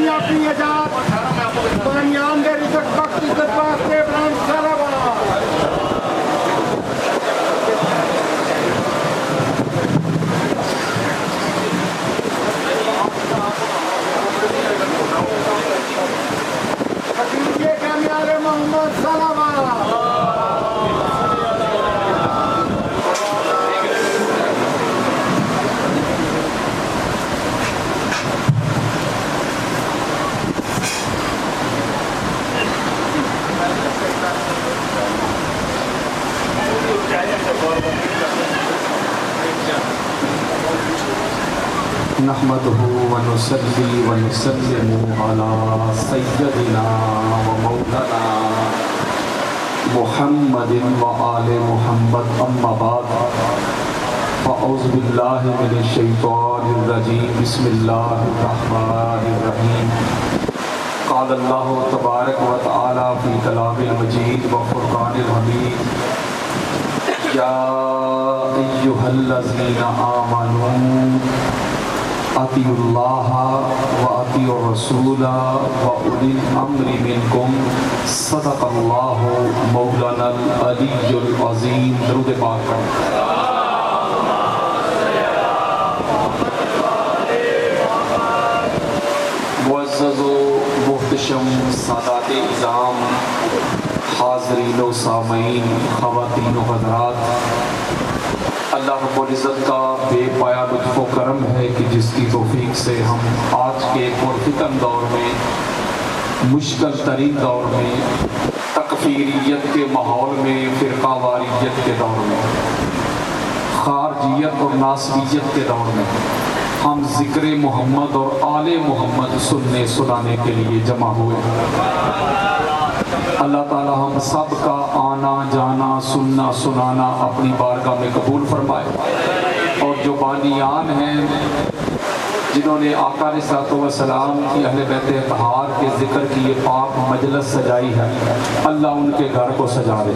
دنیا کی ایجاد بانیان دے رزق بخش عزت واسطے ابراہیم صلوات حقیقی کامیاب محمد صلوات نحمده ونصلي ونسلم على سيدنا ومولانا محمد وآل محمد أما بعد فأعوذ بالله من الشيطان الرجيم بسم الله الرحمن الرحيم قال الله تبارك وتعالى في كلام المجيد وفرقان الحميد يا أيها الذين آمنوا اطیعوا اللہ واطیعوا الرسول واولی الامر منکم صدق اللہ مولانا العلی العظیم درود پاک کریں۔ معزز و محتشم سادات اعظام، حاضرین و سامعین، خواتین و حضرات، اللہ رب العزت کا بے پایا لطف و کرم ہے کہ جس کی توفیق سے ہم آج کے پرفتن دور میں، مشکل ترین دور میں، تکفیریت کے ماحول میں، فرقہ واریت کے دور میں، خارجیت اور ناصبیت کے دور میں ہم ذکر محمد اور آل محمد سننے سنانے کے لیے جمع ہوئے۔ اللہ تعالی ہم سب کا آنا جانا سننا سنانا اپنی بارگاہ میں قبول فرمائے، اور جو بانیان ہیں جنہوں نے آقا علیہ الصلوۃ والسلام کی اہل بیت اطہار کے ذکر کی یہ پاک مجلس سجائی ہے، اللہ ان کے گھر کو سجا دے،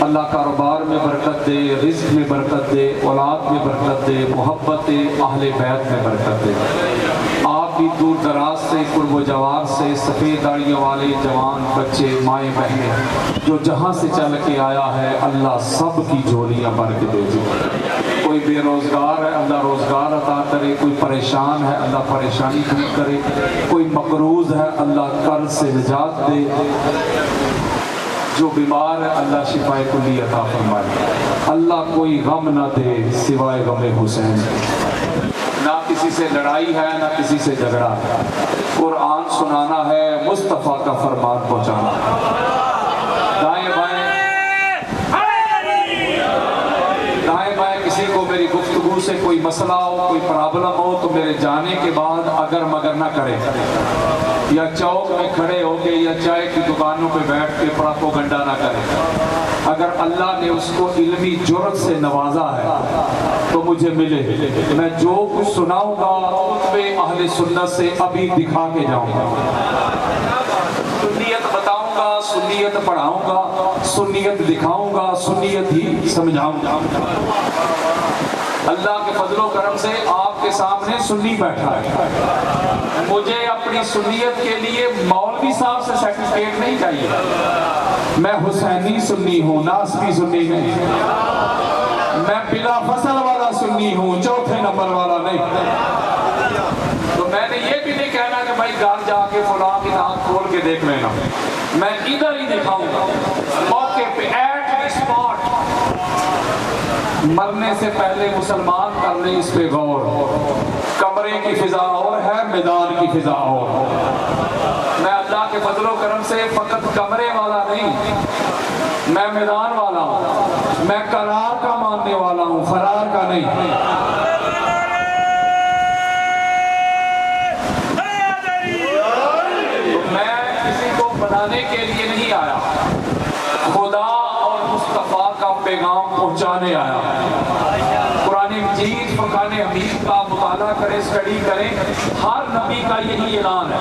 اللہ کاروبار میں برکت دے، رزق میں برکت دے، اولاد میں برکت دے، محبت اہل بیت میں برکت دے۔ آپ بھی دور دراز سے، قرب و جوار سے، سفید داڑھیوں والے جوان بچے، مائیں بہنیں جو جہاں سے چل کے آیا ہے، اللہ سب کی جھولیاں بھر کے دے دے۔ کوئی بے روزگار ہے، اللہ روزگار عطا کرے، کوئی پریشان ہے، اللہ پریشانی دور کرے، کوئی مقروض ہے، اللہ قرض سے نجات دے، جو بیمار ہے اللہ شفا کلی عطا فرمائے، اللہ کوئی غم نہ دے سوائے غم حسین۔ نہ کسی سے لڑائی ہے، نہ کسی سے جھگڑا ہے، قرآن سنانا ہے، مصطفیٰ کا فرمان پہنچانا ہے۔ دائیں بائیں کسی کو میری گفتگو سے کوئی مسئلہ ہو، کوئی پرابلم ہو تو میرے جانے کے بعد اگر مگر نہ کرے، یا چوک میں کھڑے ہو کے یا چائے کی دکانوں پہ بیٹھ کے پراپوگنڈا نہ کرے۔ اگر اللہ نے اس کو علمی جرأت سے نوازا ہے تو مجھے ملے، میں جو کچھ سناؤں گا خطبے اہل سنت سے ابھی دکھا کے جاؤں گا، سنیت بتاؤں گا، سنیت پڑھاؤں گا، سنیت دکھاؤں گا، سنیت ہی سمجھاؤں گا۔ اللہ کے فضل و کرم سے آپ کے سامنے سنی بیٹھا ہے، مجھے اپنی سنیت کے لیے مولوی صاحب سے سرٹیفکیٹ نہیں چاہیے، میں حسینی سنی ہوں، ناسبی سنی نہیں، میں بلا فصل والا سنی ہوں، چوتھے نمبر والا نہیں۔ تو میں نے یہ بھی نہیں کہنا کہ بھائی گھر جا کے فلاں کی ناک کھول کے دیکھ لینا، میں ادھر ہی دکھاؤں گا موقع پہ، ایٹ دی اسپاٹ۔ مرنے سے پہلے مسلمان کر لیں اس پہ غور، کمرے کی فضا اور ہے، میدان کی فضا اور۔ میں اللہ کے فضل و کرم سے فقط کمرے والا نہیں، میں میدان والا ہوں، میں قرار کا ماننے والا ہوں، فرار کا نہیں۔ تو میں کسی کو بنانے کے لیے نہیں آیا، خدا اور مصطفیٰ کا پیغام پہنچانے آیا۔ قرآن مجید فرقان حمید کا مطالعہ کریں، اسٹڈی کریں، ہر نبی کا یہی اعلان ہے،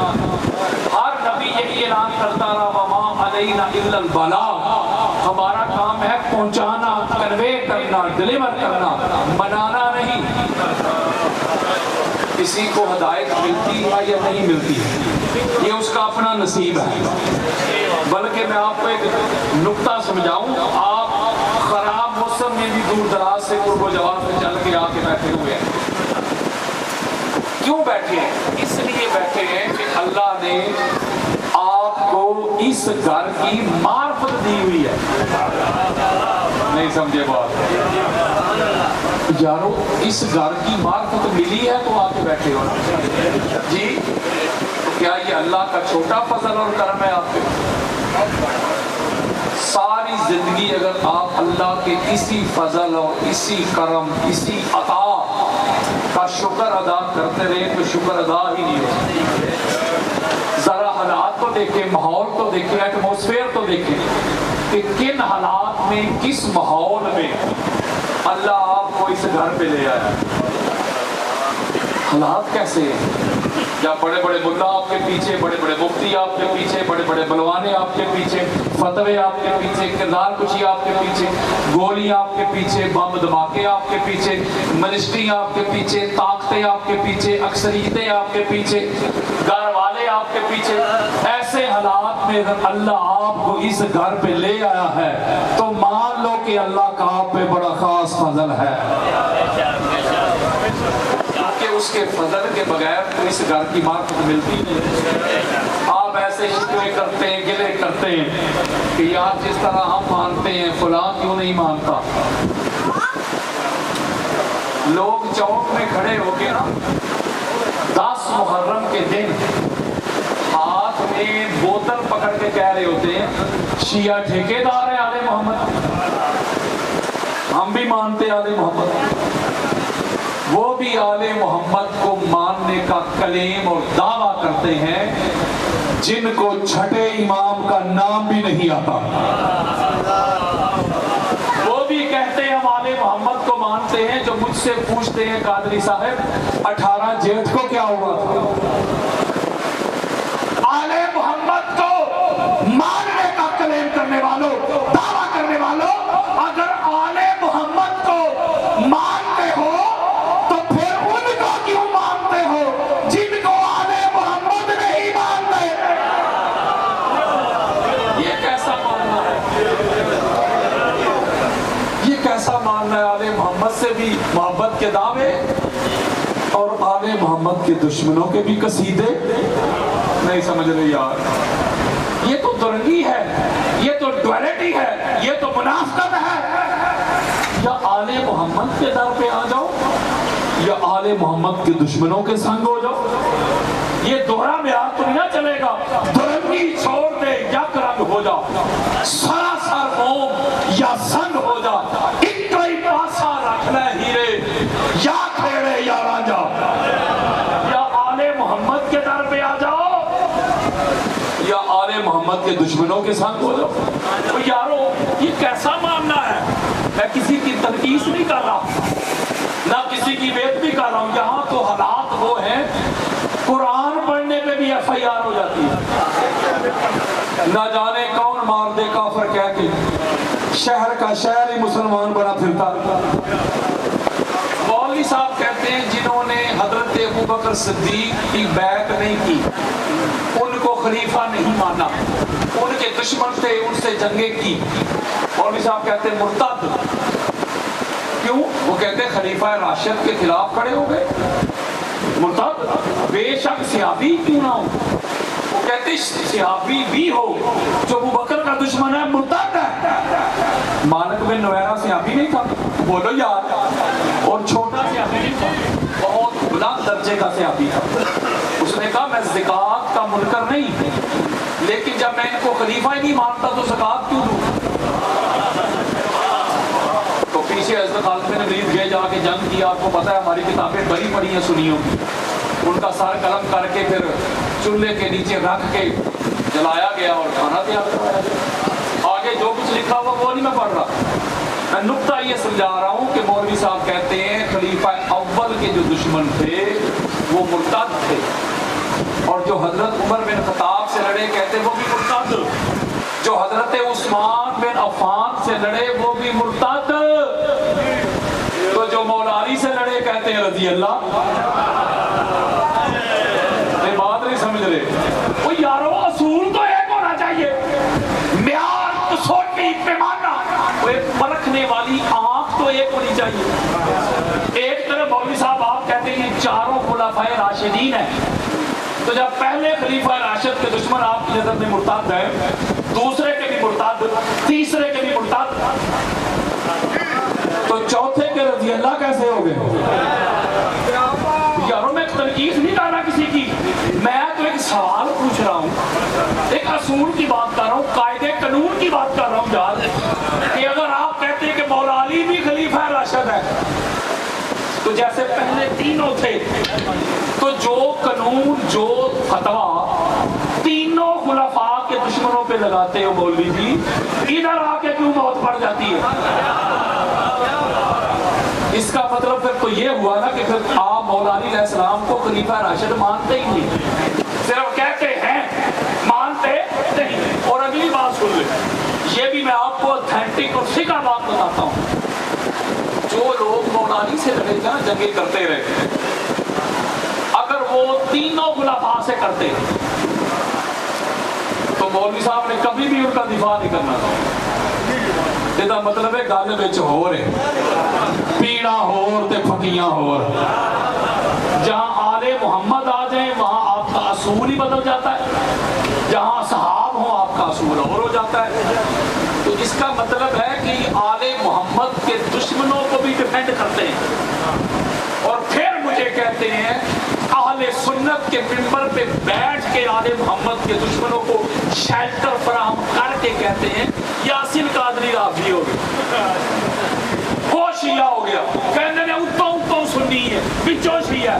ہر نبی یہی اعلان کرتا رہا، وما علینا الا البلاغ، ہمارا کام ہے پہنچانا، کنوے کرنا، ڈیلیور کرنا، منانا نہیں۔ کسی کو ہدایت ملتی ہے یا نہیں ملتی ہے، یہ اس کا اپنا نصیب ہے۔ بلکہ میں آپ کو ایک نکتہ سمجھاؤں، آپ خراب موسم میں بھی دور دراز سے قرب و جواب میں چل کے آ کے بیٹھے ہوئے ہیں۔ کیوں بیٹھے ہیں؟ اس لیے بیٹھے ہیں کہ اللہ نے آپ کو اس گھر کی معرفت دی ہوئی ہے۔ نہیں سمجھے بات؟ یارو اس گھر کی معرفت ملی ہے تو آ کے بیٹھے ہو نا جی، تو کیا یہ اللہ کا چھوٹا فضل اور کرم ہے آپ پہ؟ ساری زندگی اگر آپ اللہ کے اسی فضل اور اسی کرم، اسی عطا کا شکر ادا کرتے رہے تو شکر ادا ہی نہیں ہوتا۔ ذرا حالات تو دیکھیں، ماحول تو دیکھیں، ایٹماسفیئر تو دیکھیں کہ کن حالات میں، کس ماحول میں اللہ آپ کو اس گھر پہ لے آیا۔ حالات کیسے ہیں؟ یا بڑے بڑے ملا آپ کے پیچھے، بڑے بڑے مفتی آپ کے پیچھے، بڑے بڑے بلوانے آپ کے پیچھے، فتوے آپ کے پیچھے، کردار کشی آپ کے پیچھے، گولی آپ کے پیچھے، بم دھماکے آپ کے پیچھے، منسٹری آپ کے پیچھے، طاقتیں آپ کے پیچھے، اکثریتیں آپ کے پیچھے، گھر والے آپ کے پیچھے۔ ایسے حالات میں اگر اللہ آپ کو اس گھر پہ لے آیا ہے تو مان لو کہ اللہ کا آپ پہ بڑا خاص فضل ہے، کہ اس کے فضل کے بغیر تو اس گھر کی معرفت ملتی نہیں۔ آپ ایسے شکوے کرتے ہیں، گلے کرتے ہیں کہ یار جس طرح ہم مانتے ہیں فلاں کیوں نہیں مانتا۔ لوگ چوک میں کھڑے ہو کے نا 10 محرم کے دن ہاتھ میں بوتل پکڑ کے کہہ رہے ہوتے ہیں شیعہ ٹھیکیدار ہے آل محمد، ہم بھی مانتے آل محمد۔ وہ بھی آل محمد کو ماننے کا کلیم اور دعویٰ کرتے ہیں جن کو چھٹے امام کا نام بھی نہیں آتا۔ وہ بھی کہتے ہیں ہم آل محمد کو مانتے ہیں، جو مجھ سے پوچھتے ہیں قادری صاحب 18 جیٹھ کو کیا ہوا تھا؟ آل محمد کو ماننے کا کلیم کرنے والوں، دعویٰ کرنے والوں، اگر آل محمد کو مانتے ہو تو پھر ان کو کیوں مانتے ہو جن کو آل محمد نہیں مانتے؟ یہ کیسا ماننا ہے؟ یہ کیسا ماننا ہے؟ آل محمد سے بھی محبت کے دعوے اور آل محمد کے دشمنوں کے بھی قصیدے؟ نہیں سمجھ رہے یار، یہ تو درنگی ہے، یہ تو ڈویلٹی ہے، یہ تو منافقت ہے۔ یا آل محمد کے در پہ آ جاؤ یا آل محمد کے دشمنوں کے سنگ ہو جاؤ، یہ دوہرا معیار تو نہیں چلے گا۔ درنگی چھوڑ دے، یک رنگ ہو جا، سراسر موم یا سنگ ہو جا، ایک ہی پاسا رکھ لے ہیرے، یا کھیڑے یا رانجا۔ یا آل محمد کے در پہ آ جاؤ یا آل محمد کے دشمنوں کے ساتھ ہو جاؤ۔ تو یارو یہ کیسا ماننا ہے؟ میں کسی کی تنقید نہیں کر رہا، نہ کسی کی بیعت بھی کر رہا ہوں۔ یہاں تو حالات وہ ہیں قرآن پڑھنے پہ بھی FIR ہو جاتی ہے، نہ جانے کون مار دے کافر کہہ کے شہر کا شہر ہی مسلمان بنا پھرتا۔ مولوی صاحب کہتے ہیں جنہوں نے حضرت ابوبکر صدیق کی بیعت نہیں کی، ان کو خلیفہ نہیں مانا، ان کے دشمن تھے، ان سے جنگیں کی، مولوی صاحب کہتے ہیں مرتد۔ کیوں؟ وہ کہتے ہیں خلیفہ راشد کے خلاف کھڑے ہو گئے، مرتد۔ بے شک صحابی کیوں نہ ہو، وہ کہتے ہیں صحابی بھی ہو، جو ابوبکر کا دشمن ہے مرتد ہے۔ مالک بن نویرہ صحابی نہیں تھا، بولو یار، اور چھوٹا صحابی نہیں تھا، بہت بلند درجے کا صحابی تھا۔ اس نے کہا میں زکوٰۃ کا منکر نہیں، لیکن جب میں ان کو خلیفہ ہی نہیں مانتا تو زکوٰۃ کیوں دوں؟ تو پیچھے حضرت خالد بن ولید گئے، جا کے جنگ کیا۔ آپ کو پتہ ہے ہماری کتابیں بڑی پڑی ہیں سنیوں کی، ان کا سر قلم کر کے پھر چولہے کے نیچے رکھ کے جلایا گیا اور کھانا تیار کروایا گیا۔ آگے جو کچھ لکھا ہوا وہ نہیں میں پڑھ رہا، میں نکتہ یہ سمجھا رہا ہوں کہ مولوی صاحب کہتے ہیں خلیفہ اول کے جو دشمن تھے وہ مرتد تھے، اور جو حضرت عمر بن خطاب سے لڑے کہتے وہ بھی مرتد، جو حضرت عثمان بن عفان سے لڑے وہ بھی مرتد، تو جو مولا علی سے لڑے کہتے ہیں رضی اللہ۔ وہ یارو اصول تو ایک ہونا چاہیے، معیار کسوٹی پیمانہ، وہ ایک پرکھنے والی آنکھ تو ایک ہونی چاہیے۔ ایک طرف مولوی صاحب آپ کہتے ہیں یہ چاروں خلفائے راشدین ہیں، تو جب پہلے خلیفہ راشد کے دشمن آپ کی نظر میں مرتد ہے، دوسرے کے بھی مرتد، تیسرے کے بھی مرتد، تو چوتھے کے رضی اللہ کیسے ہو گئے؟ یاروں میں تنقید نہیں کر رہا کسی کی، میں تو ایک سوال پوچھ رہا ہوں، ایک اصول کی بات کر رہا ہوں، قاعدے قانون کی بات کر رہا ہوں یار، کہ اگر آپ کہتے ہیں کہ مولا علی بھی خلیفہ راشد ہے، تو جیسے پہلے تینوں تھے، تو جو قانون جو فتویٰ تینوں خلفاء کے دشمنوں پہ لگاتے ہو مولوی جی، ادھر آ کے کیوں موت پڑ جاتی ہے؟ اس کا مطلب پھر تو یہ ہوا نا کہ پھر آپ مولا علی علیہ السلام کو خلیفہ راشد مانتے ہی نہیں، صرف کہتے ہیں مانتے نہیں۔ اور اگلی بات سن لیں، یہ بھی میں آپ کو اتھینٹک اور فقہ بات بتاتا ہوں، جو لوگ مولا علی سے لڑے تھے جنگیں کرتے رہے، اگر وہ تینوں خلفاء سے کرتے تو مولوی صاحب نے کبھی بھی ان کا دفاع نہیں کرنا تھا۔ یہ مطلب ہے گل بچ ہو رہے پیڑا ہور تے پھکیاں ہور، جہاں آل محمد آ جائیں وہاں آپ کا اصول ہی بدل جاتا ہے، جہاں صحاب ہوں آپ کا اصول اور ہو جاتا ہے۔ تو اس کا مطلب ہے کہ آل محمد کے دشمنوں کو بھی ڈیفینڈ کرتے ہیں، اور پھر مجھے کہتے ہیں اہل سنت کے منبر پہ بیٹھ کے آل محمد کے دشمنوں کو شیلٹر فراہم کر کے کہتے ہیں یاسین قادری رافضی ہو گیا، وہ شیعہ ہو گیا، کہنے نے اتوں سنی ہے بچوں شیعہ۔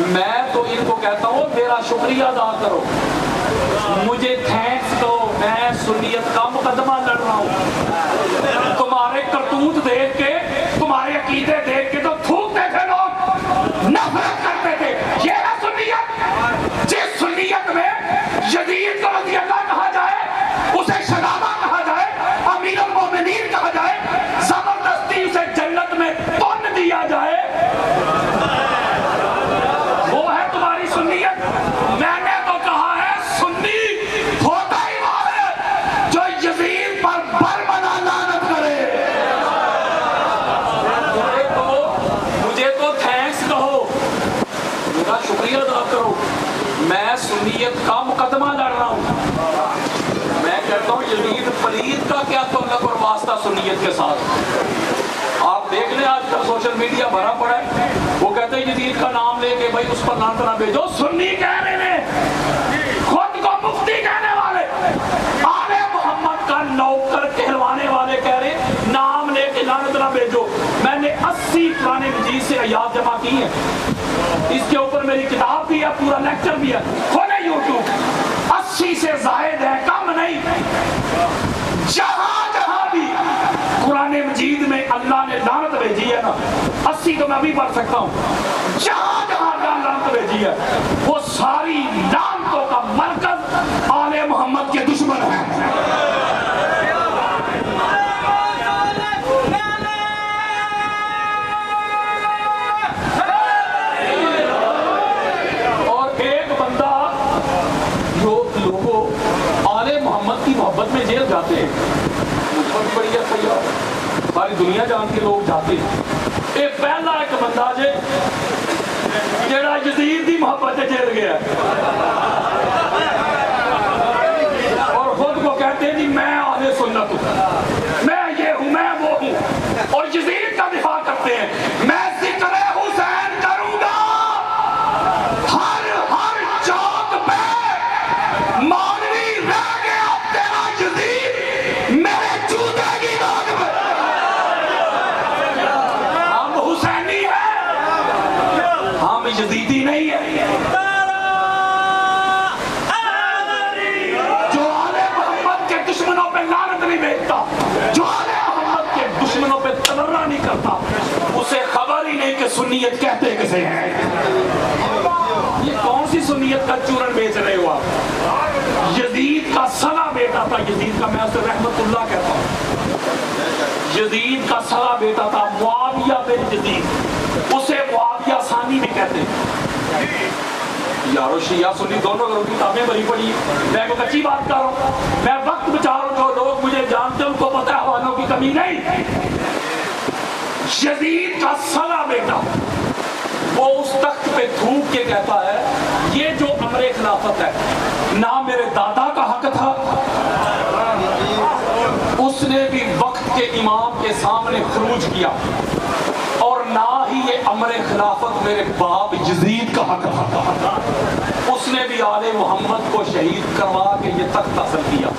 میں تو ان کو کہتا ہوں میرا شکریہ ادا کرو، مجھے تھینکس دو، میں سنیت کا مقدمہ لڑ رہا ہوں۔ تمہارے کرتوت دیکھ کے، تمہارے عقیدے دیکھ کے تو تھوکتے تھے لوگ، نفرت کرتے تھے، یہ ہے سنیت۔ جس سنیت میں یزید کو رضی اللہ کہا جائے، اسے شرابہ کہا جائے، امیر المومنین کہا جائے، زبردستی اسے جنت میں تن دیا جائے، وہ ہے تمہاری سنیت۔ میں نے تو کہا ہے سنی ہوتا ہی وہ ہے جو یزید پر برمنا لعنت کرے۔ مجھے تو تھینکس کہو، میرا شکریہ ادا کرو، میں سنیت کا مقدمہ لڑ رہا ہوں۔ میں کہتا ہوں یزید فرید کا کیا تعلق اور واسطہ سنیت کے ساتھ؟ آپ دیکھ لیں آج کل سوشل میڈیا بھرا پڑا ہے، وہ کہتے ہیں یزید کا نام لے کے بھائی اس پر لعنت نہ بھیجو، سنی کہہ رہے ہیں، خود کو مفتی کہنے والے، آل محمد کا نوکر کہلوانے والے کہہ رہے ہیں نام لے کے لعنت نہ بھیجو۔ میں نے 80 قرآن مجید سے آیات جمع کی ہیں، اس کے اوپر میری کتاب بھی ہے، پورا لیکچر بھی ہے، کھولے یوٹیوب، 80 سے زائد ہے، کم نہیں۔ جہاں جہاں بھی قرآن مجید میں اللہ نے لعنت بھیجی ہے نا، 80 تو میں بھی پڑھ سکتا ہوں، جہاں جہاں اللہ لعنت بھیجی ہے وہ ساری لعنتوں کا مرکز آل محمد کے دشمن ہیں۔ محبت میں جیل جاتے ہیں، بڑی بڑی ایف ساری دنیا جان کے لوگ جاتے ہیں۔ ایک پہلا ایک بندہ جے جیڑا یزید دی محبت سے جیل گیا اور خود کو کہتے ہیں جی میں اہل سنت ہوں، میں یہ ہوں، میں وہ ہوں، اور یزید کا دفاع کرتے ہیں۔ میں ذکر حسین کروں گا ہر ہر چوک پہ، مولوی رہ گیا تیرا یزید میرے جوتے کی نوک پہ۔ ہم حسینی ہیں، ہم یزیدی نہیں ہیں۔ جو آل محمد کے دشمنوں پہ لعنت نہیں بھیجتا، جو آل محمد کے دشمنوں پہ تبرہ نہیں کرتا، اسے خبر ہی نہیں کہ سنیت کہتے کسے ہیں۔ یہ کون سی سنیت کا چورن بیچ رہے ہو آپ؟ یزید کا سگا بیٹا تھا، یزید کا میں اسے رحمت اللہ کہتا ہوں، یزید کا سگا بیٹا تھا معاویہ بن یزید، اسے معاویہ ثانی بھی کہتے ہیں۔ یارو شیعہ سنی دونوں گروہ کی کتابیں بھری پڑی ہیں. میں کوئی کچی بات کر رہا ہوں, میں وقت بچا رہا ہوں. جو لوگ مجھے جانتے ہیں ان کو پتہ ہے حوالوں کی کمی نہیں. یزید کا سگا بیٹا وہ اس تخت پہ تھوک کے کہتا ہے یہ جو امر خلافت ہے نہ میرے دادا کا حق تھا, اس نے بھی وقت کے امام کے سامنے خروج کیا, اور نہ ہی یہ امر خلافت میرے باپ یزید کا حق تھا. اس نے بھی آل محمد کو شہید کروا کے یہ تخت حاصل کیا,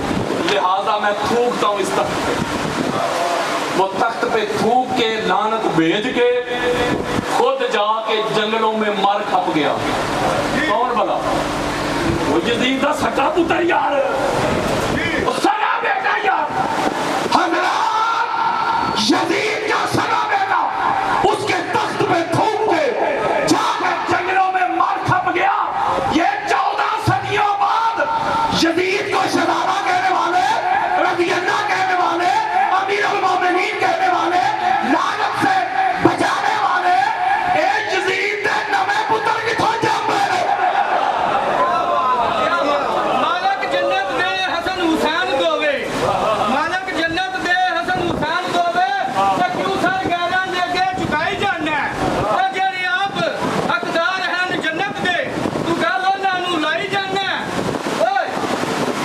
لہذا میں تھوکتا ہوں اس تخت پہ. وہ تخت پہ تھوک کے لعنت بھیج کے خود جا کے جنگلوں میں مر کھپ گیا. کون بلا؟ وہ یزید کا سکا پتر یار, سگا بیٹا یار, یزید کا سگا بیٹا اس کے تخت پہ تھوک کے جا کے جنگلوں میں مر کھپ گیا. یہ 14 صدیوں بعد یزید کو شرارہ کہنے والے, رضی اللہ کہنے والے, امیر المومنین کہنے والے, لعنت سے بچانے والے, اے یزید دے نویں پتر کی تھو جم میرے. مالک جنت دے حسن حسین دووے, مالک جنت دے حسن حسین دووے, تے کیوں سر گیراں دے اگے چکائی جانا ہے. اے جڑے آپ حقدار ہیں جنت دے, تو گل انہاں نوں لائی جانا ہے. اوئے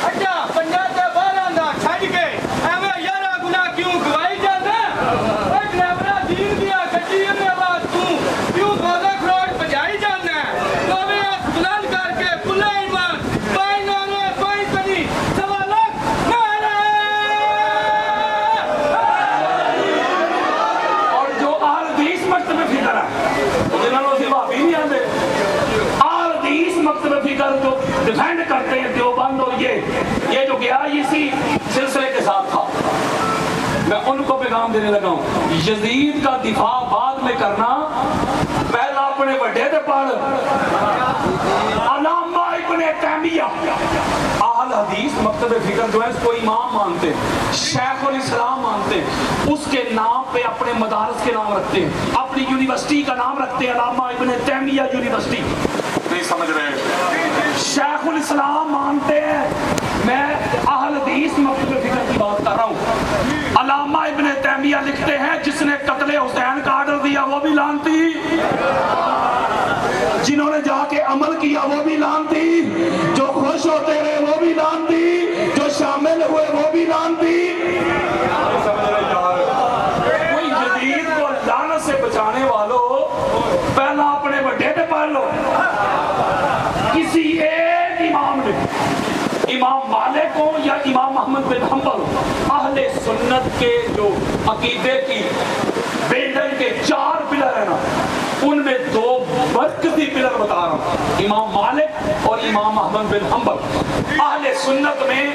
اچھا پنجا تے 12 دا چھڈ کے ایویں یارا گناہ کیوں گوائی جانا ہے. اے ڈرائیورا دین دیا گڈی میں آواز تو کیوں گوزے کھروٹ بجائی جانا ہے. دوویں ہاتھ بلند کر کے کھلے ایمان پائی نانے پائی تنی سوالک نعرہ. اور جو اہل حدیث مکتب فکر ہے جنہوں نے بھابی نہیں آتے, اہل حدیث مکتب فکر جو ڈیفینڈ کرتے ہیں دیوبند, اور یہ جو گیا اسی سلسلے کے ساتھ تھا, میں ان کو پیغام دینے لگا ہوں. یزید کا دفاع بعد میں کرنا, پہلا اپنے بڑے دے پڑھ. علامہ ابن تیمیہ اہل حدیث مکتب فکر جو ہے اس کو امام مانتے ہیں, شیخ الاسلام مانتے ہیں, اس کے نام پہ اپنے مدارس کے نام رکھتے ہیں, اپنی یونیورسٹی کا نام رکھتے ہیں علامہ ابن تیمیہ یونیورسٹی. نہیں سمجھ رہے؟ شیخ الاسلام مانتے ہیں. میں اہل حدیث مکتب فکر کی بات کر رہا ہوں. علامہ ابن تیمیہ لکھتے ہیں جس نے قتل حسین کا آرڈر دیا وہ بھی لعنتی, جنہوں نے جا کے عمل کیا وہ بھی لعنتی, جو خوش ہوتے رہے وہ بھی لعنتی, جو شامل ہوئے وہ بھی لعنتی. کوئی یزید کو لعنت سے بچانے والوں پہلا اپنے بڑے پہ پڑھ لو. کسی ایک امام نے, امام مالک ہو یا امام محمد بن حنبل ہو, اہل سنت کے جو عقیدے کی بینڈن کے 4 پلر ہیں نا, ان میں 2 مرکزی پلر بتا رہا ہوں, امام مالک اور امام احمد بن حنبل. اہل سنت میں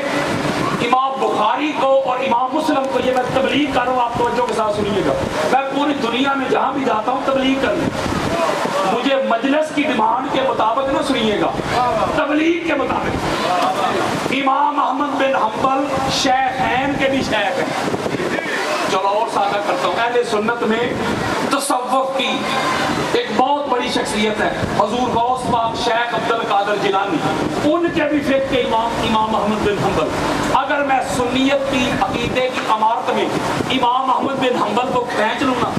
امام بخاری کو اور امام مسلم کو, یہ میں تبلیغ کر رہا ہوں, آپ توجہ کے ساتھ سنیے گا, میں پوری دنیا میں جہاں بھی جاتا ہوں تبلیغ کرنے, مجھے مجلس کی ڈیمانڈ کے مطابق نہ سنیے گا, تبلیغ کے مطابق. امام احمد بن حنبل شیخین کے بھی شیخ ہیں. چلو اور سادہ کرتا ہوں. اہل سنت میں تصوف کی ایک بہت بڑی شخصیت ہے حضور غوث پاک شیخ عبد القادر جیلانی, ان کے بھی فقہ کے امام احمد بن حنبل. اگر میں سنیت کی عقیدے کی عمارت میں امام احمد بن حنبل کو کھینچ لوں نا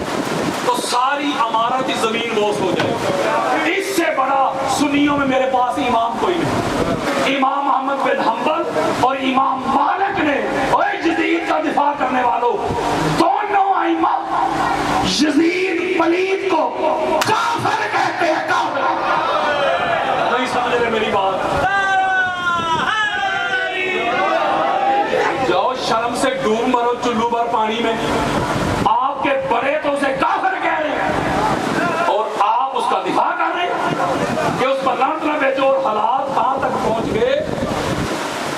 تو ساری عمارت زمین بوس ہو جائے. اس سے بڑا سنیوں میں میرے پاس امام کوئی نہیں. امام احمد بن حنبل اور امام مالک نے یزید کا دفاع کرنے والوں دونوں ائمہ یزید پلید کو کافر کہتے ہیں. کافر نہیں سمجھ رہے میری بات؟ جاؤ شرم سے ڈوب مرو چلو بھر پانی میں. آپ کے بڑے تو اسے کافر کہہ رہے ہیں اور آپ اس کا دفاع کر رہے ہیں کہ اس پر لعنت نہ بھیجو. اور حالات کہاں تک پہنچ گئے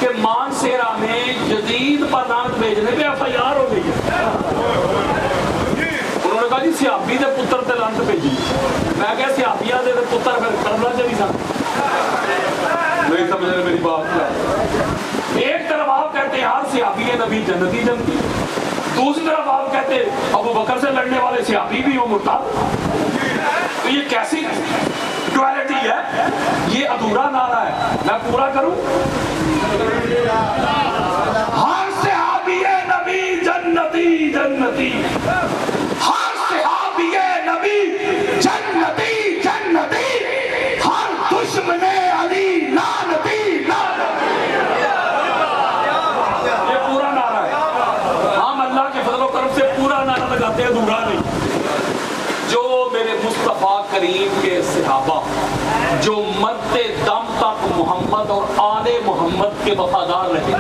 کہ مانسیرا میں یزید پر لعنت بھیجنے پہ FIR ہو گئی ہے. انہوں نے کہا جی سیابی دے پتر تے لعنت بھیجی. میں کہا سیابیہ دے پتر پھر کرنا چاہیے سن. نہیں سمجھ رہے میری بات کیا؟ ایک طرف آپ کہتے ہیں ہر صحابی نبی جنتی جنتی, دوسری طرف آپ کہتے ہیں ابو بکر سے لڑنے والے صحابی بھی ہو مرتد. تو یہ کیسی ڈویلٹی ہے, یہ ادھورا نعرہ ہے, میں پورا کروں. ہر صحابی نبی جنتی جنتی, ہر صحابی نبی جنتی جنتی, ہر دشمن علی لعنتی لعنتی. یہ پورا نعرہ ہے. ہم اللہ کے فضل و کرم سے پورا نعرہ لگاتے ہیں, ادھورا نہیں. جو میرے مصطفیٰ کریم کے صحابہ جو مرتے دم تک محمد اور آل محمد کے وفادار رہے,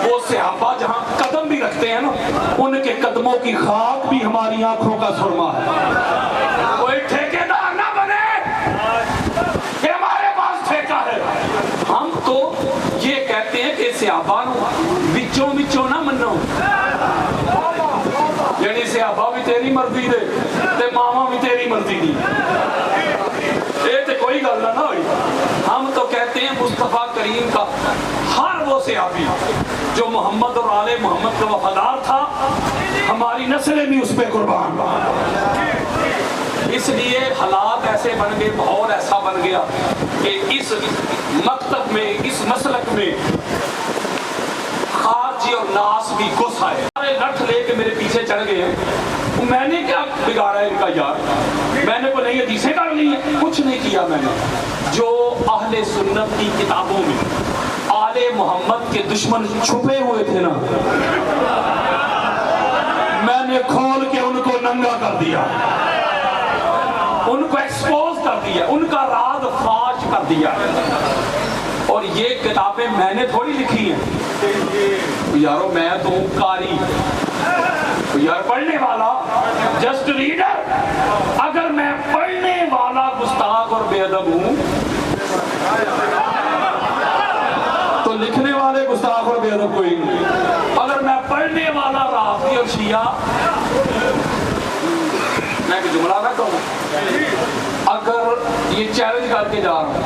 وہ صحابہ جہاں قدم بھی رکھتے ہیں نا, ان کے قدموں کی خاک بھی ہماری آنکھوں کا سرما ہے. کوئی ٹھیکیدار نہ بنے کہ ہمارے پاس ٹھیکہ ہے. ہم تو یہ کہتے ہیں کہ صحابہ وچوں وچوں نہ منو, یعنی صحابہ بھی تیری مرضی دے تے ماما بھی تیری مرضی دی, یہ تو کوئی گل نہ ہوئی. ہم تو کہتے ہیں مصطفیٰ کریم کا ہر وہ صحابی جو محمد اور آل محمد کا وفادار تھا, ہماری نسلیں بھی اس پہ قربان. اس لیے حالات ایسے بن گئے, ماحول ایسا بن گیا کہ اس مکتب میں, اس مسلک میں خارجی اور ناس بھی گھس آئے. سارے لٹھ لے کے میرے پیچھے چڑھ گئے ہیں. میں نے کیا بگاڑا ہے ان کا یار, میں نے کوئی نئی حدیثیں کر لی ہیں, کچھ نہیں کیا میں نے. جو اہل سنت کی کتابوں میں آل محمد کے دشمن چھپے ہوئے تھے نا, میں نے کھول کے ان کو ننگا کر دیا, ان کو ایکسپوز کر دیا, ان کا راز فاش کر دیا. اور یہ کتابیں میں نے تھوڑی لکھی ہیں یارو, میں تو ہوں قاری یار, پڑھنے والا جسٹ ریڈر. اگر میں پڑھنے والا گستاخ اور بے ادب ہوں تو لکھنے والے گستاخ اور بے ادب کوئی نہیں. اگر میں پڑھنے والا رافضی اور شیعہ, میں ایک جملہ نہ کہوں, اگر یہ چیلنج کر کے جا رہا ہوں,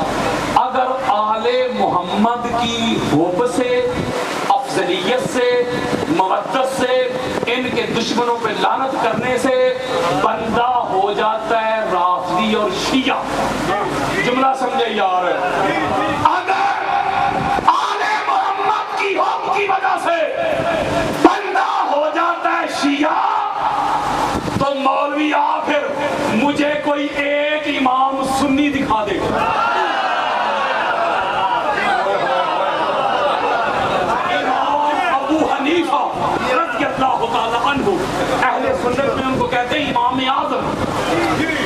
اگر آل محمد کی حب سے, افضلیت سے, مودت سے, ان کے دشمنوں پہ لعنت کرنے سے بندہ ہو جاتا ہے رافضی اور شیعہ. جملہ سمجھے یار, اگر آل محمد کی حب کی وجہ سے بندہ ہو جاتا ہے شیعہ, تو مولوی آ پھر مجھے کوئی ایک امام سنی دکھا دے. اہل سنت میں ان کو کہتے ہیں امام اعظم,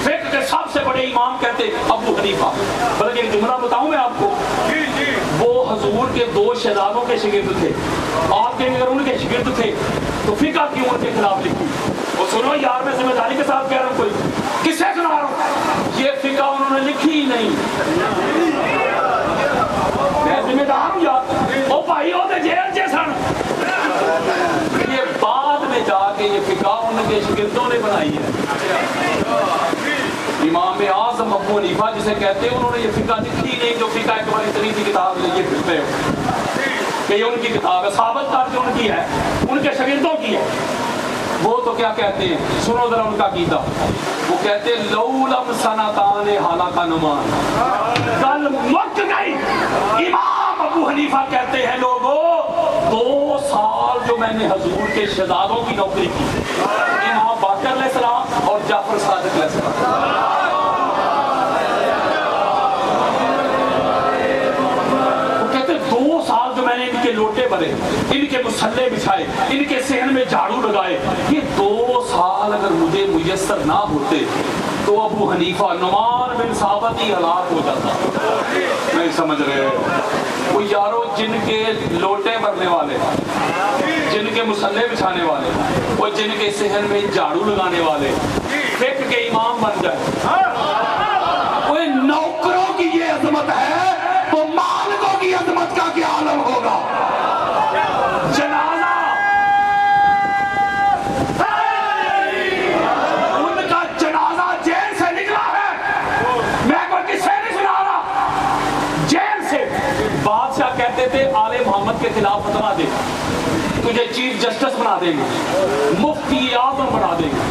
فقہ کے سب سے بڑے امام کہتے ہیں ابو حنیفہ. بلکہ ایک جملہ بتاؤں میں آپ کو, وہ حضور کے 2 شہزادوں کے شاگرد تھے. آپ کے اگر ان کے شاگرد تھے تو فقہ کیوں ان کے خلاف لکھی؟ وہ سنو یار, میں ذمہ داری کے ساتھ کہہ رہا ہوں, کوئی کس سے سنا رہا ہوں, یہ فقہ انہوں نے لکھی ہی نہیں. میں ذمہ دار ہوں یار, وہ بھائی ہوتے جیل سے سن. یہ بعد میں جا کے یہ فقہ ان کے شاگردوں نے بنائی ہے. امام اعظم ابو حنیفہ جسے کہتے ہیں, انہوں نے یہ فقہ لکھی نہیں, جو فقہ ایک بڑی اتنی سی کتاب لیے پھرتے ہو کہ یہ ان کی کتاب ہے, ثابت کر کے ان کی ہے, ان کے شاگردوں کی ہے. وہ تو کیا کہتے ہیں, سنو ذرا ان کا عقیدہ. وہ کہتے ہیں لولم سنتان حالہ نمان, کل مک گئی. امام ابو حنیفہ کہتے ہیں لوگوں 2 سال جو میں نے حضور کے شہزادوں کی نوکری کی, امام باقر علیہ السلام اور جعفر صادق علیہ السلام, وہ کہتے ہیں 2 سال جو میں نے ان کے لوٹے بھرے, ان کے مسلح بچھائے, ان کے صحن میں جھاڑو لگائے, یہ 2 سال اگر مجھے میسر نہ ہوتے تو ابو حنیفہ نعمان بن ثابت ہی ہلاک ہو جاتا. نہیں سمجھ رہے وہ یارو, جن کے لوٹے بھرنے والے, جن کے مسلح بچھانے والے, وہ جن کے صحن میں جھاڑو لگانے والے فقہ کے امام بن جائے. وہ نوکروں کی یہ عظمت ہے, تو مالکوں کی عظمت کا کیا عالم ہوگا. جنازہ ان کا جنازہ جیل سے نکلا ہے, میں کوئی کس سے نہیں سنا رہا, جیل سے. بادشاہ کہتے تھے آل محمد کے خلاف فتوا دے, تجھے چیف جسٹس بنا دیں گے, مفتی اعظم بنا دیں گے.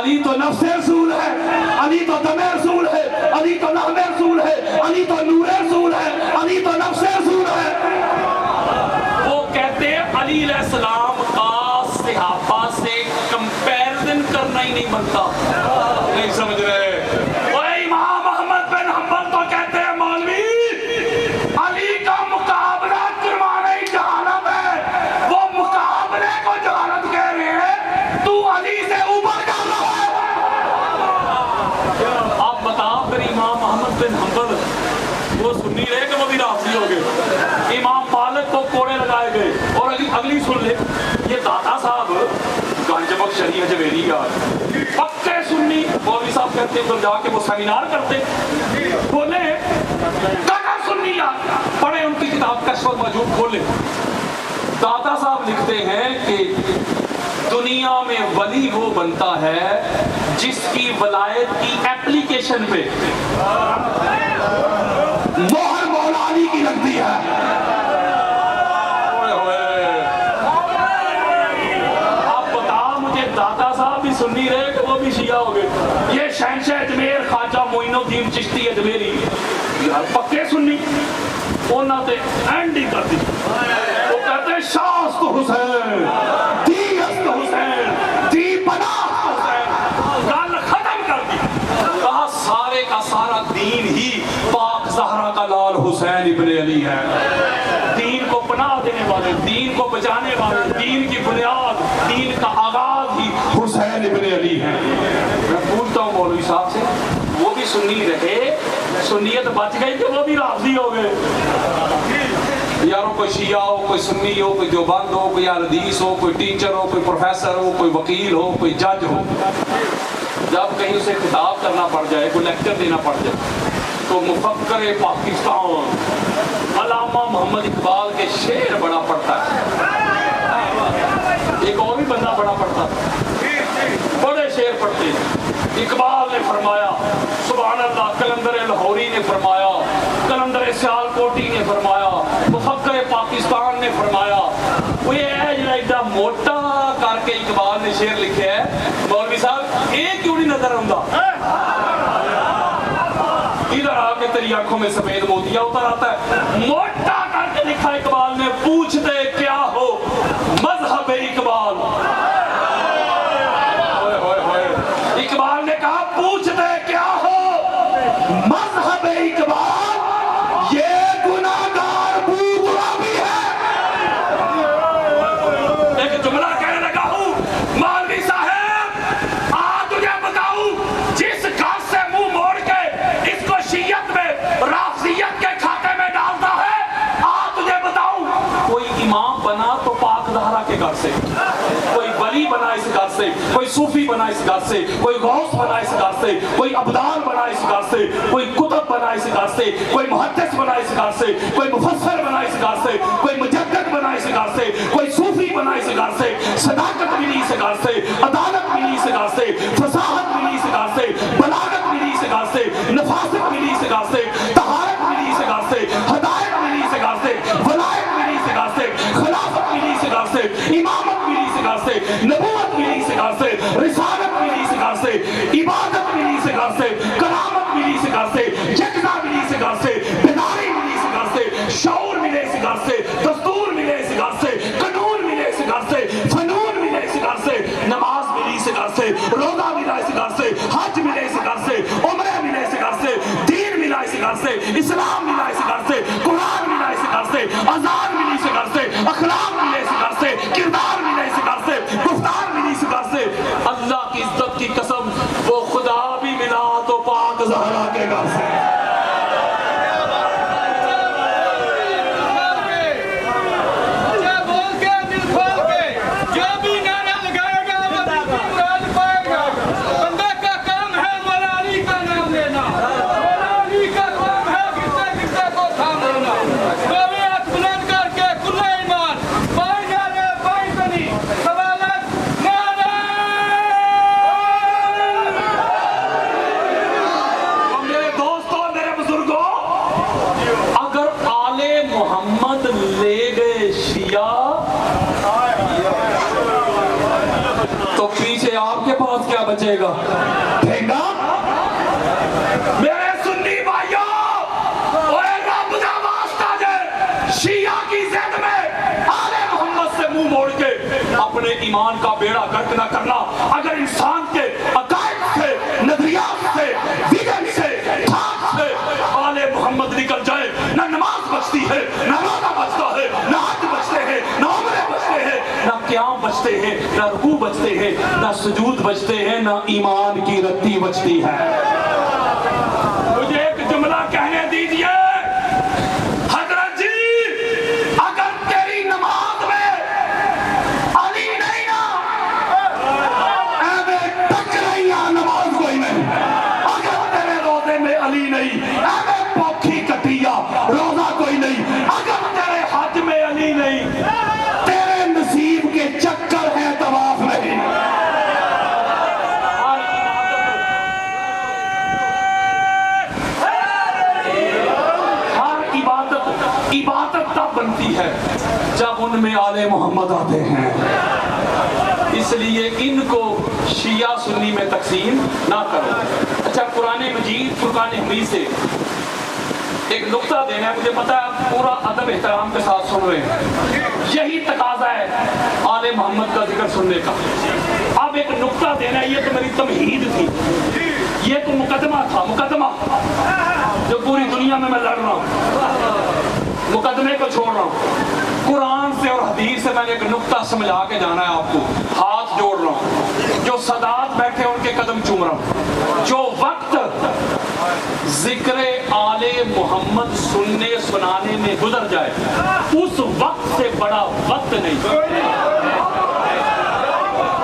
علی تو نفس رسول ہے، علی تو دم رسول ہے، علی تو لحم رسول ہے، علی تو نور رسول ہے، علی تو نفس رسول ہے۔ وہ کہتے ہیں علی علیہ السلام کا صحابہ سے کمپیرزن کرنا ہی نہیں بنتا۔ نہیں سمجھ رہے؟ وہ امام احمد بن حنبل تو کہتے ہیں مولوی علی کا مقابلہ کروانا ہی جہالت ہے، وہ مقابلے کو جہالت کہہ رہے ہیں، تو علی سے اوپر کر رہا ہے۔ آپ بتاؤ پھر امام احمد بن حنبل وہ سنی رہے کہ وہ بھی رافضی ہو گئے؟ امام مالک کو کوڑے لگائے گئے۔ اور اگلی سن لے، یہ داتا صاحب گنج بخش شریعہ جویری کا پکے سنی مولوی صاحب کہتے ادھر جا کے وہ سیمینار کرتے، بولے کہاں سنی پڑھے ان کی کتاب کشف الموجود کھولے۔ داتا صاحب لکھتے ہیں کہ دنیا میں ولی وہ بنتا ہے جس کی ولایت کی اپلیکیشن پہ مہر مولا علی کی لگتی ہے۔ آپ بتا مجھے داتا صاحب بھی سنی رہے کہ وہ بھی شیعہ ہو گئے؟ یہ شہنشاہ اجمیر خواجہ معین الدین چشتی اجمیری یار پکے سنی، انہوں نے اینڈ ہی کر دی۔ وہ کہتے ہیں شاہ است حسین، دی است حسین، دی پناہ حسین، گل ختم کر دی۔ کہا سارے کا سارا دین ہی پاک زہرا کا لال حسین ابن علی ہے۔ دین کو پناہ دینے والے، دین کو بچانے والے، دین کی بنیاد، دین کا آغاز ہی حسین ابن علی ہے۔ میں پوچھتا ہوں مولوی صاحب سے، وہ بھی سنی رہے، سنیت بچ گئی کہ وہ بھی رافضی ہو گئے؟ یارو کوئی شیعہ ہو، کوئی سنی ہو، کوئی دیوبند ہو، کوئی حدیث ہو، کوئی ٹیچر ہو، کوئی پروفیسر ہو، کوئی وکیل ہو، کوئی جج ہو، جب کہیں اسے خطاب کرنا پڑ جائے، کوئی لیکچر دینا پڑ جائے، تو مفکر پاکستان علامہ محمد اقبال کے شعر بڑا پڑتا ہے۔ ایک اور بھی بندہ بڑا پڑتا ہے، بڑے شعر پڑھتے ہیں۔ اقبال نے فرمایا سبحان اللہ، کلندر لاہوری نے فرمایا، کلندر سیالکوٹی نے فرمایا، مفکر پاکستان نے فرمایا۔ وہ یہ ہے جڑا ایڈا موٹا کر کے اقبال نے شعر لکھے ہے، مولوی صاحب ایک کیوں نہیں نظر آتا؟ ادھر آ کے تیری آنکھوں میں سفید موتیا اتر آتا ہے۔ موٹا کر کے لکھا اقبال نے، پوچھتے کیا ہو مذہب اقبال۔ اقبال نے کہا پوچھتے کیا ہو مذہب اقبال، یہ گناہگار بودرا بھی ہے۔ ایک جملہ کہنے لگا ہوں مولوی صاحب، تجھے بتاؤں جس گھر سے منہ موڑ کے اس کو شیعت میں رافضیت کے کھاتے میں ڈالتا ہے، تجھے بتاؤں کوئی امام بنا تو پاک زہرا کے گھر سے، کوئی ولی بنا اس گھر سے، کوئی صوفی بنا اس گھر سے، کوئی غوث بنا اس گھر سے، کوئی ابدال بنا اس گھر سے، کوئی کتب بنا اس گھر سے، کوئی محدث بنا اس گھر سے، کوئی مفسر بنا اس گھر سے، کوئی مجدد بنا اس گھر سے، کوئی صوفی بنا اس گھر سے۔ صداقت ملی اس گھر سے، عدالت ملی اس گھر سے، فصاحت ملی اس گھر سے، بلاغت ملی اس گھر سے، نفاست ملی اس گھر سے، طہارت ملی اس گھر سے، ہدایت ملی اس گھر سے، ولایت ملی اس گھر سے، خلافت ملی اس گھر سے، امامت ملی اس گھر سے، نبوت ملی اس گھر سے، رسالت ملی اس گھر سے، عبادت ملی اس گھر سے، کرامت ملی اس گھر سے، یکتا ملی اس گھر سے، بیداری ملی اس گھر سے، شعور ملے اس گھر سے، دستور ملے اس گھر سے، قانون ملے اس گھر سے، فنون ملے اس گھر سے، نماز ملی اس گھر سے، روزہ ملا اس گھر سے، حج ملے اس گھر سے، عمرہ ملے اس گھر سے، دین ملا اس گھر سے، اسلام ملا اس گھر سے، قرآن ملا اس گھر سے، اذان ملی اس گھر سے، اخلاق ملے اس گھر سے، کردار ملے اس گھر سے، گفتار ملی اس گھر سے۔ اللہ کی عزت کی قسم، وہ خدا بھی ملا تو پاک زہرا کے گھر سے۔ مولا علی کا کام ہے گرتے گرتے کو تھام لینا، کوئی ہاتھ بلند کر بہت کیا بچے گا؟ ٹھیکا میرے سنی بھائیوں، اوے رب دا واسطہ جے شیعہ کی زد میں آل محمد سے منہ موڑ کے اپنے ایمان کا بیڑا گرک نہ کرنا۔ اگر انسان کے عقائد سے، نظریات سے، ویژن سے، ٹھاٹ سے آل محمد نکل جائے، نہ نماز بچتی ہے، نہ روزہ بچتا ہے، نہ حج بچتے ہیں، نہ عمرے بچتے ہیں، نہ قیام بچتے ہیں، نہ رکوع بچتے ہیں، نہ سجود بچتے ہیں، نہ ایمان کی رتی بچتی ہے۔ مجھے ایک جملہ کہنے دیجئے، حضرت جی اگر تیری نماز میں علی نہیں نا، اے بے ٹک رہی نماز کوئی نہیں۔ اگر تیرے روزے میں علی نہیں، اے بے پوکھی کٹیا روزہ کوئی نہیں۔ اگر تیرے حج میں علی نہیں، تیرے نصیب کے چکر ہیں، طواف نہیں۔ عبادت تب بنتی ہے جب ان میں آل محمد آتے ہیں۔ اس لیے ان کو شیعہ سنی میں تقسیم نہ کرو۔ اچھا، قرآن مجید فرقان حمید سے ایک نقطہ دینا ہے، مجھے پتا ہے آپ پورا ادب احترام کے ساتھ سن رہے ہیں، یہی تقاضا ہے آل محمد کا ذکر سننے کا۔ اب ایک نقطہ دینا ہے، یہ تو میری تمہید تھی، یہ تو مقدمہ تھا، مقدمہ جو پوری دنیا میں لڑ رہا ہوں، مقدمے کو چھوڑ رہا ہوں۔ قرآن سے اور حدیث سے میں نے ایک نقطہ سمجھا کے جانا ہے آپ کو۔ ہاتھ جوڑ رہا ہوں، جو سادات بیٹھے ان کے قدم چوم رہا ہوں۔ جو وقت ذکر آل محمد سننے سنانے میں گزر جائے، اس وقت سے بڑا وقت نہیں،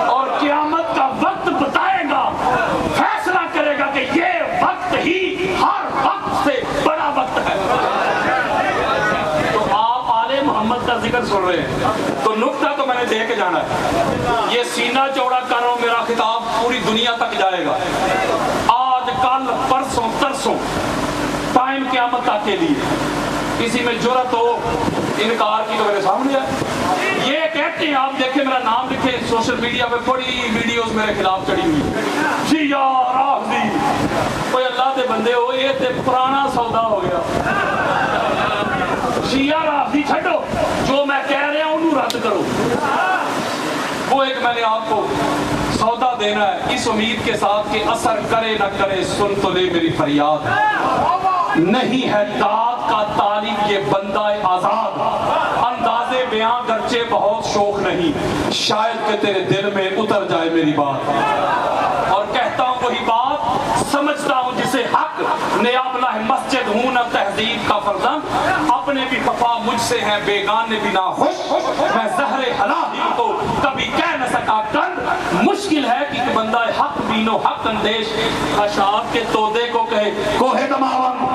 اور قیامت کا وقت بتائے گا، فیصلہ کرے گا کہ یہ وقت ہی ہر وقت سے بڑا وقت ہے۔ محمد کا ذکر سن رہے ہیں تو نقطہ تو میں نے دے کے جانا ہے۔ یہ سینہ چوڑا کر رہا ہوں، میرا خطاب پوری دنیا تک جائے گا۔ آج کل پرسوں ترسوں ٹائم قیامت تک کے لیے کسی میں جرت ہو انکار کی تو میرے سامنے ہے۔ یہ کہتے ہیں، آپ دیکھیں میرا نام لکھیں سوشل میڈیا پہ، بڑی ویڈیوز میرے خلاف چڑھی ہوئی، شیعہ رافضی۔ کوئی اللہ دے بندے ہو، یہ تے پرانا سودا ہو گیا۔ شیعہ رافضی چھڈو، جو میں کہہ رہا ہوں انہوں رد کرو۔ وہ ایک میں نے آپ کو سودا دینا ہے اس امید کے ساتھ کہ اثر کرے نہ کرے، سن تو لے میری فریاد۔ نہیں ہے داد کا طالب یہ بندہ آزاد، انداز بیاں گرچہ بہت شوق نہیں، شاید کہ تیرے دل میں اتر جائے میری بات۔ اور کہتا ہوں وہی بات، سمجھتا ہوں جسے حق، نیابلہ مسجد ہوں نہ تہذیب کا فرزند، اپنے بھی خفا مجھ سے ہیں بیگانے بھی ناخوش، میں زہر حلاہی کو کبھی کہہ نہ سکا کند۔ مشکل ہے کہ بندہ حق بینو حق اندیش، خشاب کے تودے کو کہے کوہ دماوند۔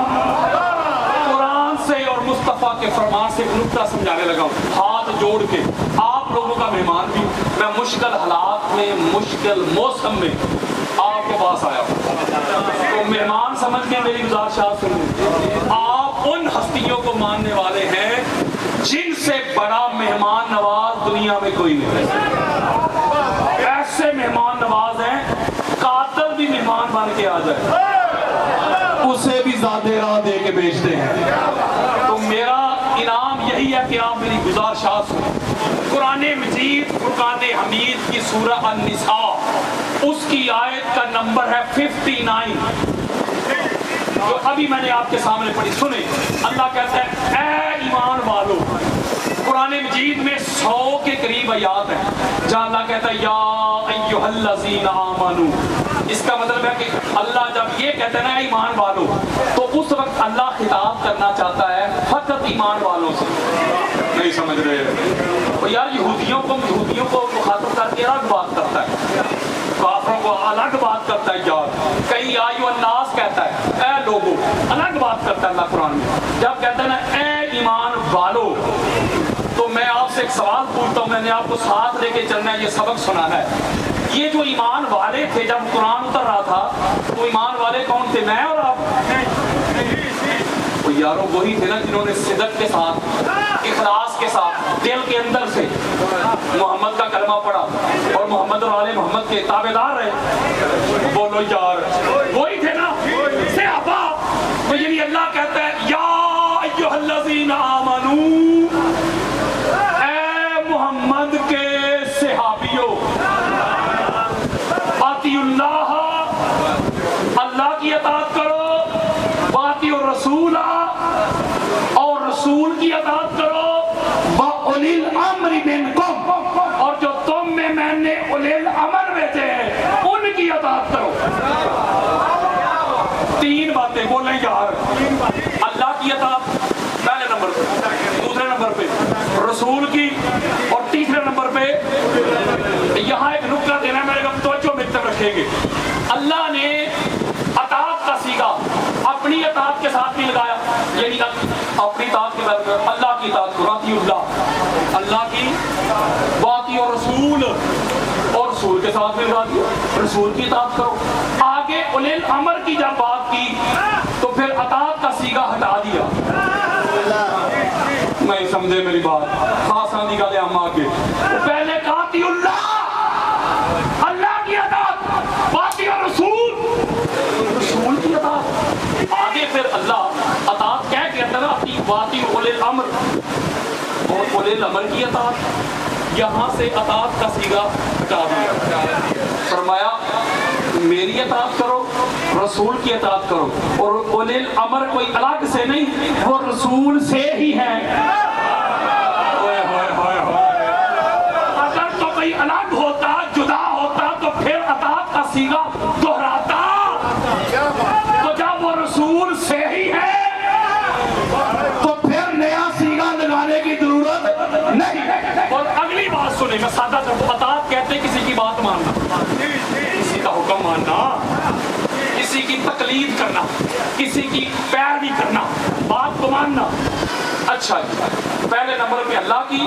قرآن سے اور مصطفیٰ کے فرمان سے ایک نکتہ سمجھانے لگا ہوں، ہاتھ جوڑ کے آپ لوگوں کا مہمان بھی میں مشکل حالات میں، مشکل موسم میں آپ کے پاس آیا ہوں، تو مہمان سمجھ کے میری گزارشات سنیں۔ آپ ان ہستیوں کو ماننے والے ہیں جن سے بڑا مہمان نواز دنیا میں کوئی نہیں۔ ایسے مہمان نواز ہیں، قاتل بھی مہمان بن کے آ جائے اسے بھی زیادہ راہ دے کے بیچتے ہیں۔ تو میرا انعام یہی ہے کہ آپ میری گزارشات سنیں۔ قرآن مجید فرقان حمید کی سورہ النساء، اس کی آیت کا نمبر ہے 59، جو ابھی میں نے آپ کے سامنے پڑھی، سنیں۔ اللہ کہتا ہے اے ایمان والو، قرآن مجید میں 100 کے قریب آیات ہیں جہاں اللہ کہتا ہے یا ایھا الذین آمنو۔ اس کا مطلب ہے کہ اللہ جب یہ کہتا ہے نا ایمان والو، تو اس وقت اللہ خطاب کرنا چاہتا ہے فقط ایمان والوں سے۔ نہیں سمجھ رہے یار، یہودیوں کو مخاطب کر کے الگ بات کرتا ہے، کافروں کو الگ بات کرتا ہے یار، کئی آیو الناس کہتا ہے اے لوگو، الگ بات کرتا ہے اللہ قرآن میں۔ جب کہتا ہے نا اے ایمان والو، تو میں آپ سے ایک سوال پوچھتا ہوں، میں نے آپ کو ساتھ لے کے چلنا ہے، یہ سبق سنانا ہے۔ یہ جو ایمان والے تھے جب قرآن اتر رہا تھا، تو ایمان والے کون تھے؟ میں اور آپ؟ یارو وہی تھے نا جنہوں نے صدق کے ساتھ، اخلاص کے ساتھ دل کے اندر سے محمد کا کلمہ پڑھا اور محمد اور آل محمد کے تابعدار رہے. بولو یار وہی تھے نا صحابہ. تو یعنی اللہ کہتا ہے یا ایھا الذین آمنو، اے محمد کے صحابیوں، اطیعوا اللہ، اللہ کی اطاعت کرو، واطیعوا الرسول، اور رسول کی اطاعت کرو، وَأُولِي الْأَمْرِ مِنْكُمْ، اور جو تم میں نے اولی الامر بھیجے ہیں ان کی اطاعت کرو. 3 باتیں بولیں یار. اللہ کی اطاعت پہلے نمبر پہ، دوسرے نمبر پہ رسول کی، اور تیسرے نمبر پہ یہاں ایک نکتہ دینا ہے، میرے کو توجہ میں طرف رکھیں گے. اللہ نے اطاعت کا صیغہ اپنی اطاعت کے ساتھ بھی لگایا، یعنی اپنی اطاعت کے بعد اللہ کی اطاعت کرو، اطیعوا اللہ، اللہ کی، واطیعوا الرسول، اور رسول کے ساتھ بھی لگا دیا رسول کی اطاعت کرو. آگے اولی الامر کی جب بات کی تو پھر اطاعت کا صیغہ ہٹا دیا. نہیں سمجھے میری بات، خاص آندھی کا لے ہم آگے. پہلے کہا اطیعوا اللہ، اللہ کی اطاعت، واطیعوا الرسول، رسول کی اطاعت. آگے پھر اللہ اطاعت کہہ کے اندر واطیعوا اولی الامر، اور اولی الامر کی اطاعت. یہاں سے اطاعت کا صیغہ ہٹا دیا، فرمایا میری اطاعت کرو، رسول کی اطاعت کرو، اور اولی الامر کوئی الگ سے نہیں، وہ رسول سے ہی ہے. اگر تو کوئی الگ ہوتا، جدا ہوتا، تو پھر اطاعت کا صیغہ دہراتا. تو جب وہ رسول سے ہی ہے تو پھر نیا صیغہ لگانے کی ضرورت نہیں. اور اگلی بات سنیں، میں سادہ اطاعت کہتے ہیں کسی کی بات ماننا، کسی کا حکم ماننا، کسی کی تقلید کرنا، کسی کی پیروی کرنا، بات کو ماننا. اچھا جی، پہلے نمبر پہ اللہ کی،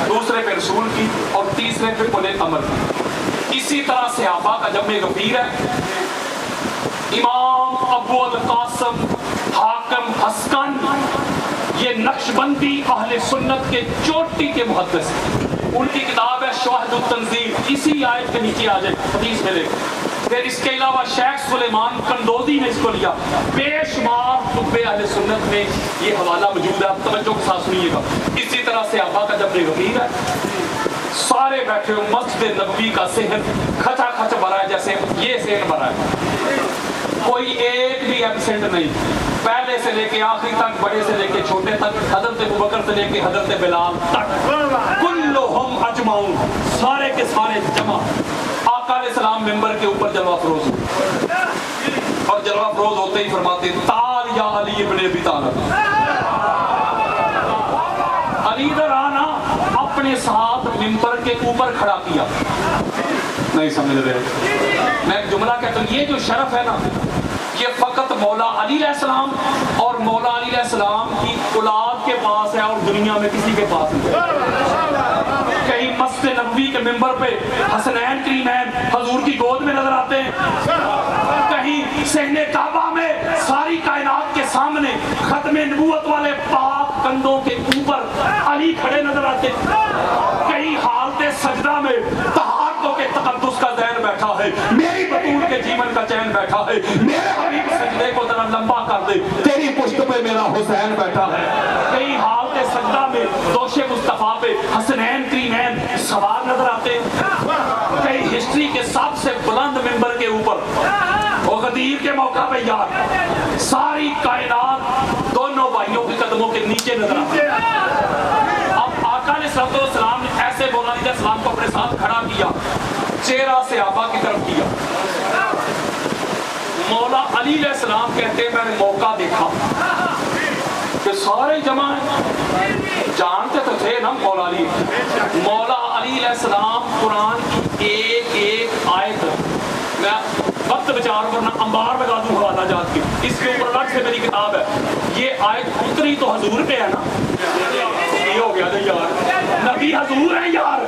دوسرے پہ رسول کی، اور تیسرے پہ اولی الامر کی. اسی طرح صحابہ کا جمع غفیر ہے. امام ابو القاسم حاکم حسکن، یہ نقشبندی اہل سنت کے چوٹی کے محدث ہیں. ان کی کتاب ہے شواہد التنزیل، اسی آیت کے نیچے آ جائے حدیث میں لے. پھر اس کے علاوہ شیخ سلیمان قندوزی نے اس کو لیا. بے شمار خطبے اہل سنت میں یہ حوالہ موجود ہے، آپ توجہ کے ساتھ سنیے گا. اسی طرح صحابہ کا جمع غفیر ہے. سارے بیٹھے ہو، مسجد نبوی کا صحن کھچا کھچ بھرا ہے، جیسے یہ صحن بھرا ہے، کوئی ایک بھی ایبسنٹ نہیں. پہلے سے لے کے آخری تک، بڑے سے لے کے چھوٹے تک، حضرت ابوبکر سے لے کے حضرت بلال تک، کلہم اجمعون، سارے کے سارے جمع. آقا علیہ السلام منبر کے اوپر جلوہ افروز ہوئے، اور جلوہ افروز ہوتے ہی فرماتے تعال یا علی ابن ابی طالب. علی ادھر آنا، اپنے ساتھ منبر کے اوپر کھڑا کیا. نہیں سمجھ رہے؟ میں ایک جملہ کہتا ہوں، یہ جو شرف ہے نا، یہ فقط مولا علی علیہ السلام اور مولا علی علیہ السلام کی اولاد کے پاس ہے، اور دنیا میں کسی کے پاس نہیں. کہیں مسجد نبوی کے منبر پہ حسنین کریمین حضور کی گود میں نظر آتے ہیں، کہیں صحن کعبہ میں ساری کائنات کے سامنے ختم نبوت والے پاک کندھوں کے اوپر علی کھڑے نظر آتے ہیں، کہیں حالت سجدہ میں تحقق کے تقدس کا ذہن بیٹھا ہے، میری بطول کے جیون کا چین بیٹھا ہے، میرے حبیب سجدے کو ذرا لمبا کر دے، تیری پشت پہ میرا حسین بیٹھا ہے. کئی حالت سجدہ میں دوش مصطفیٰ پہ حسنین کریمین سوار نظر آتے. کئی ہسٹری کے سب سے بلند منبر کے اوپر غدیر کے موقع پہ یار ساری کائنات دونوں بھائیوں کے قدموں کے نیچے نظر آتی. اب آقا علیہ السلام نے ایسے مولا علیہ السلام کو اپنے ساتھ کھڑا کیا، چہرہ صحابہ کی طرف کیا. مولا علی علیہ السلام کہتے ہیں میں نے موقع دیکھا کہ سارے جمع ہیں، جانتے تو تھے نا مولا علی. مولا علی علیہ السلام قرآن کی ایک ایک آیت، میں وقت بچار ورنہ انبار لگا دوں حوالہ جات کی، اس کے اوپر الگ سے میری کتاب ہے. یہ آیت اتری تو حضور پہ ہے نا، یہ ہو گیا یار، نبی حضور ہے یار،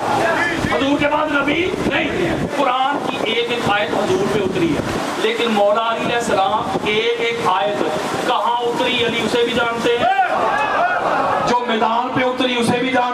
حضور کے بعد نبی نہیں. قرآن کی ایک ایک آیت حضور پہ اتری ہے، لیکن مولا علی علیہ السلام ایک ایک آیت کہاں اتری علی اسے بھی جانتے ہیں، جو میدان پہ اتری اسے بھی جانتے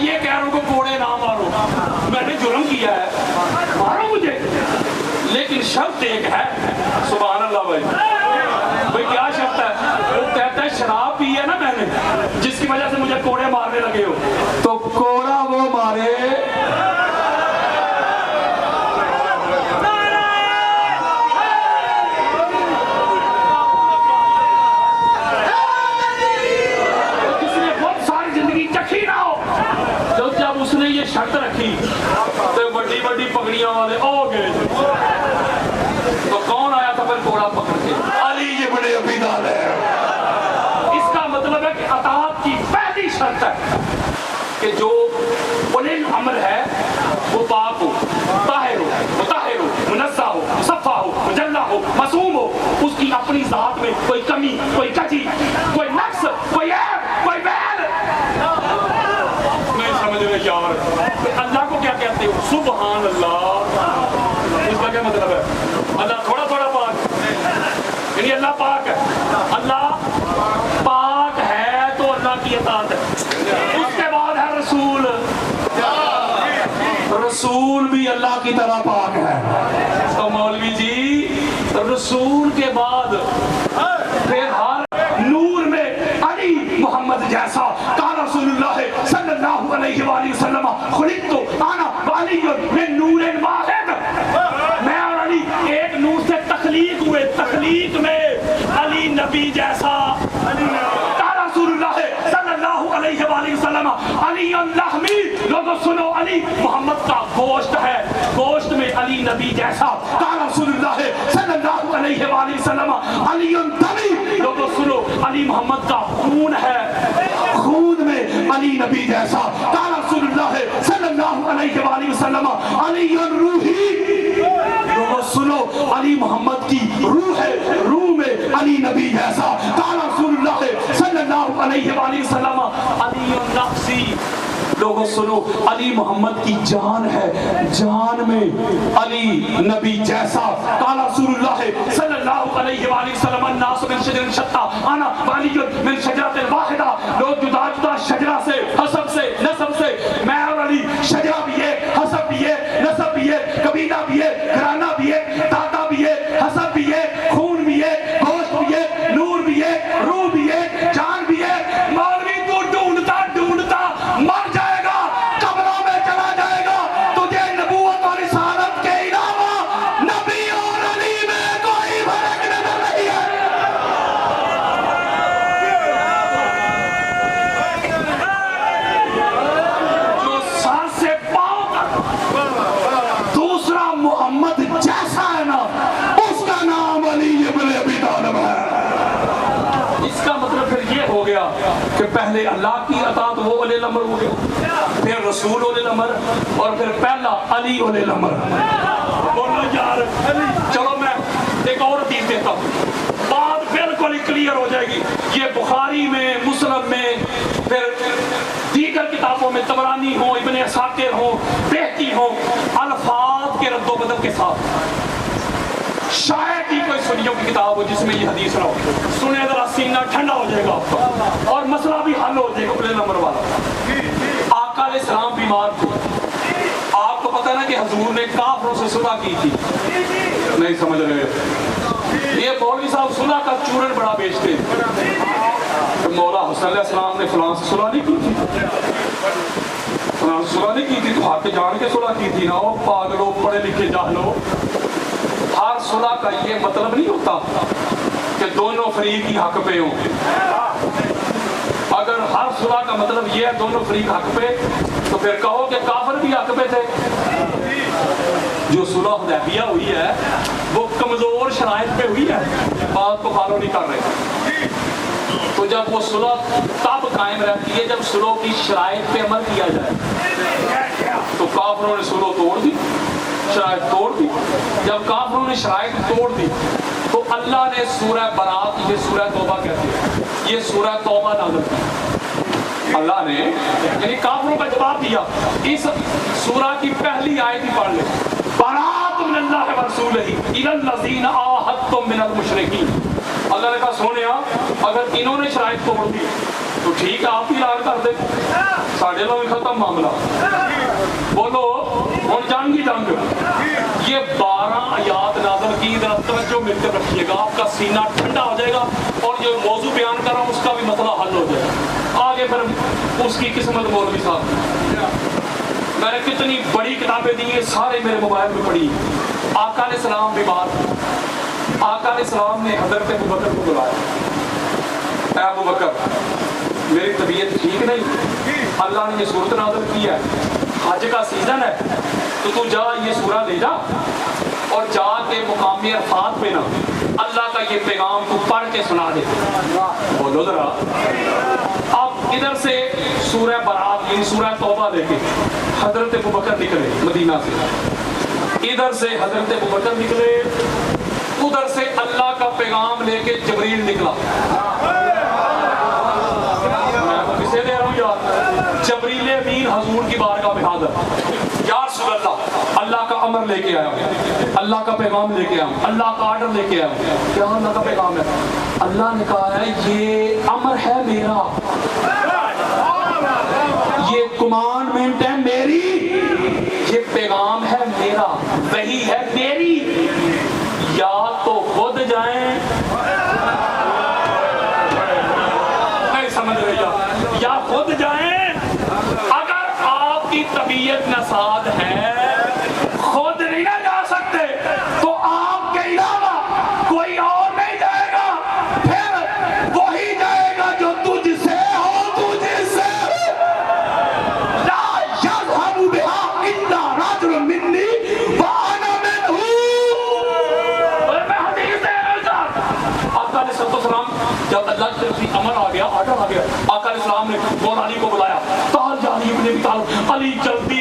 یہ کہہ رہا ہوں کہ کوڑے نہ مارو، میں نے جرم کیا ہے، مارو مجھے، لیکن شرط ایک ہے. سبحان اللہ بھائی. بھائی کیا شرط ہے؟ وہ کہتا ہے شراب پی ہے نا میں نے، جس کی وجہ سے مجھے کوڑے مارنے لگے ہو، تو کوڑا وہ مارے جس نے بہت ساری زندگی چکھی نہ ہو. تو جب اس نے یہ شرط رکھی تو بڑی بڑی پگڑیاں والے آ گئے. تو کون آیا تھا پھر کوڑا پکڑ کے؟ علی ابن ابی طالب. اس کا مطلب ہے کہ اطاعت کی پہلی شرط ہے کہ جو اولی الامر ہے وہ پاک ہو، طاہر ہو، مطہر ہو، منزہ ہو، مصفہ ہو، مجلہ ہو، معصوم ہو. اس کی اپنی ذات میں کوئی کمی، کوئی کجی، کوئی نقص، کوئی عیب، کوئی بیل نہیں. سمجھ رہے یار؟ اللہ کو کیا کہتے ہو؟ سبحان اللہ. اس کا کیا مطلب ہے؟ اللہ تھوڑا تھوڑا پاک، یعنی اللہ پاک ہے. اللہ پاک ہے تو اللہ کی اطاعت ہے. اس کے بعد ہے رسول. رسول بھی اللہ کی طرح پاک ہے. تو مولوی جی رسول کے بعد پھر ہر نور میں علی محمد جیسا. قال رسول اللہ صلی اللہ علیہ وآلہ وسلم خلقت انا وعلی من نور واحد. میں اور علی ایک نور سے تخلیق ہوئے. تخلیق میں علی نبی جیسا. قال رسول اللہ صلی اللہ علیہ وآلہ وسلم علی اللحمی. لوگوں سنو، علی محمد کا گوشت ہے، گوشت میں علی نبی جیسا. قال رسول اللہ صلی اللہ علیہ وآلہ وسلم علی دمی. لوگوں سنو، علی محمد کا خون ہے، خون میں علی نبی جیسا. قال رسول اللہ صلی اللہ علیہ وآلہ وسلم علی روحی. لوگوں سنو، علی محمد کی روح ہے، روح میں علی نبی جیسا. قال رسول اللہ صلی اللہ علیہ وآلہ وسلم علی نفسی. لوگوں سنو، علی محمد کی جان ہے، جان میں علی نبی جیسا. قال رسول اللہ صلی اللہ علیہ وآلہ وسلم الناس من شجر شتى انا ولی من شجرۃ واحدہ. لوگ جدا جدا شجرہ سے، حسب سے، نسب سے. میں اور علی شجرہ بھی ہے، حسب بھی ہے، نسب بھی ہے، قبیلہ بھی ہے، گھرانہ بھی ہے، دادا بھی ہے، حسب بھی ہے، خون بھی ہے، گوشت بھی ہے، نور بھی ہے، روح بھی ہے، جان بھی ہے. مولوی تو ڈھونڈتا ڈھونڈتا مر جائے گا، قبروں میں چلا جائے گا. تجھے نبوت اور رسالت کے علاوہ نبی اور علی میں کوئی فرق نظر نہیں ہے. جو سر سے پاؤں تک دوسرا محمد جیسا ہے نا، اس کا نام علی ابن ابی طالب ہے. اس کا مطلب پھر یہ ہو گیا کہ پہلے اللہ کی اطاعت وہ اولی الامر ہو گیا، پھر رسول اولی الامر، اور پھر پہلا علی اولی الامر. بولو یار. چلو میں ایک اور حدیث دیتا ہوں، بات بالکل کلیئر ہو جائے گی. یہ بخاری میں، مسلم میں، پھر دیگر کتابوں میں، طبرانی ہو، ابن عساکر ہو، بہقی ہو، الفاظ کے رد و بدل کے ساتھ. شاید ہی کوئی سنیوں کی کتاب ہو جس میں یہ حدیث نہ ہو. سنے ذرا سینہ ٹھنڈا ہو جائے گا آپ کا، اور مسئلہ بھی حل ہو جائے گا. پہلے نمبر والا، آقا علیہ السلام بیمار تھے. آپ کو پتہ نا کہ حضور نے کافروں سے صلح کی تھی. نہیں سمجھ رہے؟ یہ مولوی صاحب صلح کا چورن بڑا بیچتے ہیں. مولا حسن علیہ السلام نے فلاں سے صلح نہیں کی تھی، فلاں سے صلح نہیں کی تھی، تو حق جان کے صلح کی تھی نا. وہ پاگلو، پڑھے لکھے جاہلو. ہر صلح کا یہ مطلب نہیں ہوتا کہ دونوں فریق ہی حق پہ ہوں. اگر ہر صلح کا مطلب یہ ہے دونوں فریق حق پہ، تو پھر کہو کہ کافر بھی حق پہ تھے. جو صلح حدیبیہ ہوئی ہے وہ کمزور شرائط پہ ہوئی ہے، بات کو فالو نہیں کر رہے. تو جب وہ صلح تب قائم رہتی ہے جب صلح کی شرائط پہ عمل کیا جائے. تو کافروں نے صلح توڑ دی، شرائط توڑ دی. جب کافروں نے شرائط توڑ دی تو اللہ نے سورہ برات، یہ سورہ توبہ کہتے ہیں، یہ سورہ توبہ نازل کی. اللہ نے یعنی کافروں کا جواب دیا. اس سورہ کی پہلی آیت ہی پڑھ لیں، برات من اللہ ورسولہ الی الذین عاہدتم من المشرکین. اللہ نے کہا سونیا، اگر انہوں نے شرائط توڑ دی تو ٹھیک ہے آپ ہی اعلان کر دیں ساڑھے لوگ ختم معاملہ بولو ہوں جنگ ہی جنگ یہ 12 آیات نازل کی ذرا توجہ مل کر رکھیے گا آپ کا سینہ ٹھنڈا ہو جائے گا اور جو موضوع بیان کر رہا ہوں اس کا بھی مسئلہ حل ہو جائے گا آگے پھر اس کی قسمت مولوی صاحب میں نے کتنی بڑی کتابیں دی ہیں سارے میرے موبائل میں پڑھی آقا علیہ السلام بیمار آقا علیہ السلام نے حضرت ابوبکر کو بلایا اے ابوبکر میری طبیعت ٹھیک نہیں اللہ نے یہ صورت نازل کی ہے حج کا سیزن ہے تو جا یہ سورہ لے جا اور جا کے مقام عرفات پہ نا اللہ کا یہ پیغام تو پڑھ کے سنا دے بولو ذرا اب ادھر سے سورہ برات یعنی سورہ توبہ لے کے حضرت ابوبکر نکلے مدینہ سے ادھر سے حضرت ابوبکر نکلے ادھر سے اللہ کا پیغام لے کے جبریل نکلا کسے دے رہا ہوں یار جبریل امین حضور کی بارگاہ میں حاضر یا رسول اللہ اللہ کا امر لے کے آیا اللہ کا پیغام لے کے آیا اللہ کا آرڈر لے کے آیا کیا اللہ کا پیغام ہے اللہ نے کہا ہے یہ امر ہے میرا یہ کمانڈمنٹ ہے میری یہ پیغام ہے میرا وحی ہے میری یا تو خود جائیں نہیں سمجھ رہے یا خود جائیں اگر آپ کی طبیعت نساد ہے خود نہیں نہ جا سکتے تو آپ کے علاوہ کوئی اور نہیں جائے گا پھر وہی جائے گا جو تجھ سے ہو تجھ سے لا یذهب بها الا رجل مني وانا منه اور میں حدیث دے رہا آقا علیہ السلام جب اللہ کی طرف سے امر آ گیا آرڈر آ گیا آقا علیہ السلام نے مولا علی کو بلایا تعال جانی ابن ابی طالب علی جلدی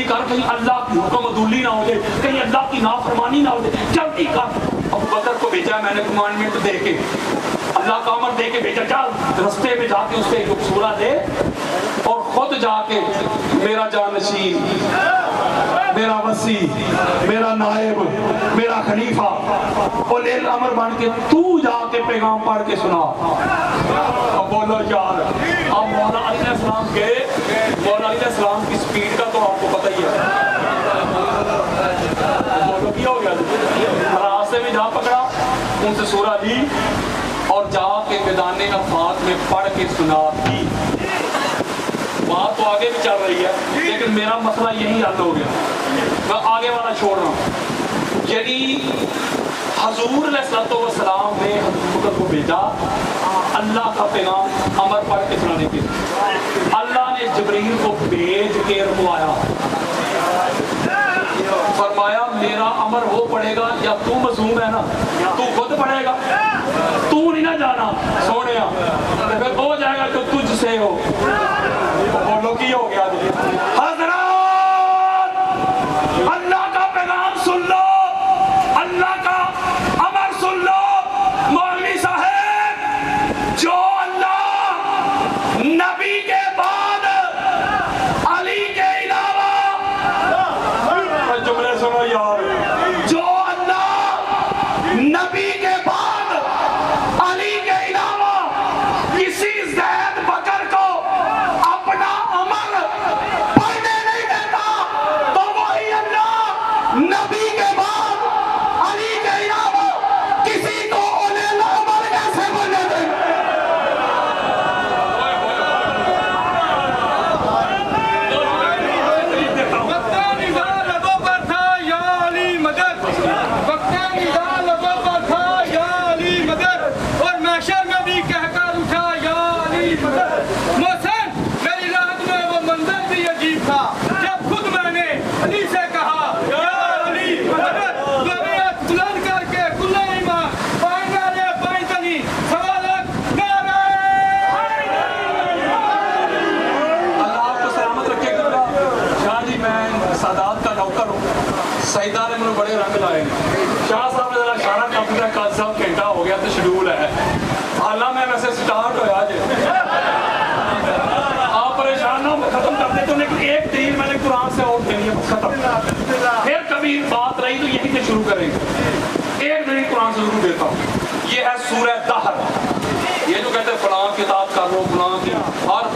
کر کہیں اللہ کی حکم عدولی نہ ہو جائے کہیں اللہ کی نافرمانی نہ ہو جائے جلدی کر ابوبکر کو بھیجا میں نے کمانڈمنٹ دے کے اللہ کا امر دے کے بھیجا چل رستے میں جا کے اس پہ ایک سورہ دے اور خود جا کے میرا جانشین میرا وسیع میرا نائب میرا خلیفہ اولی الامر بن کے تو جا کے پیغام پڑھ کے سنا اب بولو یار اب مولا علیہ السلام گئے مولا علیہ السلام کی سپیڈ کا تو آپ کو پتہ ہی ہے بولو کیا ہو گیا راستے میں جا پکڑا ان سے سورہ لی اور جا کے میدان عرفات میں پڑھ کے سنا دی بات تو آگے بھی چل رہی ہے لیکن میرا مسئلہ یہی حل ہو گیا میں آگے والا چھوڑ رہا ہوں یعنی حضور علیہ السلام نے حضرت کو بھیجا اللہ کا پیغام امر پڑھ کے سنانے کے اللہ نے جبریل کو بھیج کے رکوایا فرمایا میرا امر وہ پڑھے گا یا تو مظلوم ہے نا تو خود پڑھے گا تو نہیں نہ جانا سونے پھر ہو جائے گا جو تجھ سے ہو بولو کی ہو گیا حضرات اللہ کا پیغام سن لو اللہ کا امر سن لو مولوی صاحب جو اللہ نبی کے بعد علی کے علاوہ جملے سنو یار جو اللہ نبی کے بعد علی کے علاوہ کسی زید بکر کو اپنا امر پڑھنے نہیں دیتا تو وہی اللہ نبی کے بعد علی کے علاوہ کسی کو اولی الامر کیسے بنے دے سیدہ نے مجھے بڑے رنگ لائے شاہ صاحب نے ذرا اشارہ کافی ہے کل صاحب گھنٹہ ہو گیا تو شیڈول ہے اللہ میں ویسے سٹارٹ ہویا جی آپ پریشان نہ ہو ختم کر دیتے لیکن ایک دلیل میں نے قرآن سے اور دینی ہے ختم پھر کبھی بات رہی تو یہی سے شروع کریں گے ایک دلیل قرآن سے ضرور دیتا ہوں یہ ہے سورہ دہر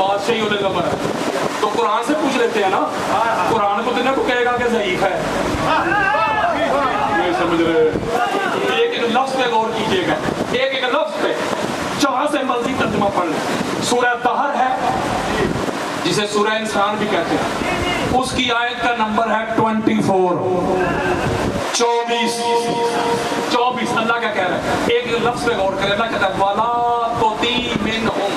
بادشاہی اولل امر ہے تو قرآن سے پوچھ لیتے ہیں نا. قرآن کو تو کہے گا کہ ضعیف ہے. نہیں سمجھ رہے. ایک ایک لفظ پہ غور کیجیے گا, ایک ایک لفظ پہ, جہاں سے مرضی ترجمہ پڑھ لیں. سورہ دہر ہے جسے سورہ انسان بھی کہتے ہیں, اس کی آیت کا نمبر ہے 24. اللہ کیا کہہ رہا ہے, ایک لفظ پہ غور کریں. اللہ کہتا ہے وَلَا تُطِیعْ مِنْهُمْ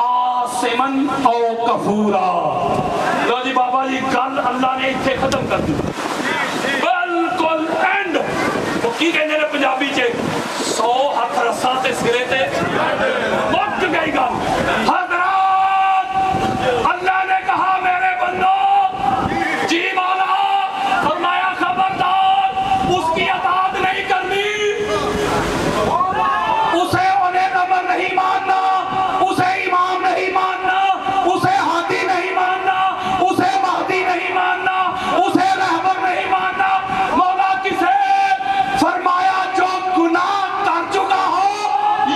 آثِمًا أَوْ كَفُورًا. لو جی بابا جی گل اللہ نے اتنے ختم کر دی, بالکل اینڈ. وہ کی کہنے نے پنجابی چ 100 ہاتھ رسا تے سرے تے مک گئی گل. حضرات اللہ نے کہا میرے بندو جی مولا, فرمایا خبردار اس کی اطاعت نہیں کرنی, اسے انہیں نمبر نہیں ماننا, اسے امام نہیں ماننا, اسے ہادی نہیں ماننا, اسے مہدی نہیں ماننا, اسے رہبر نہیں ماننا. مولا کسے فرمایا جو گناہ کر چکا ہو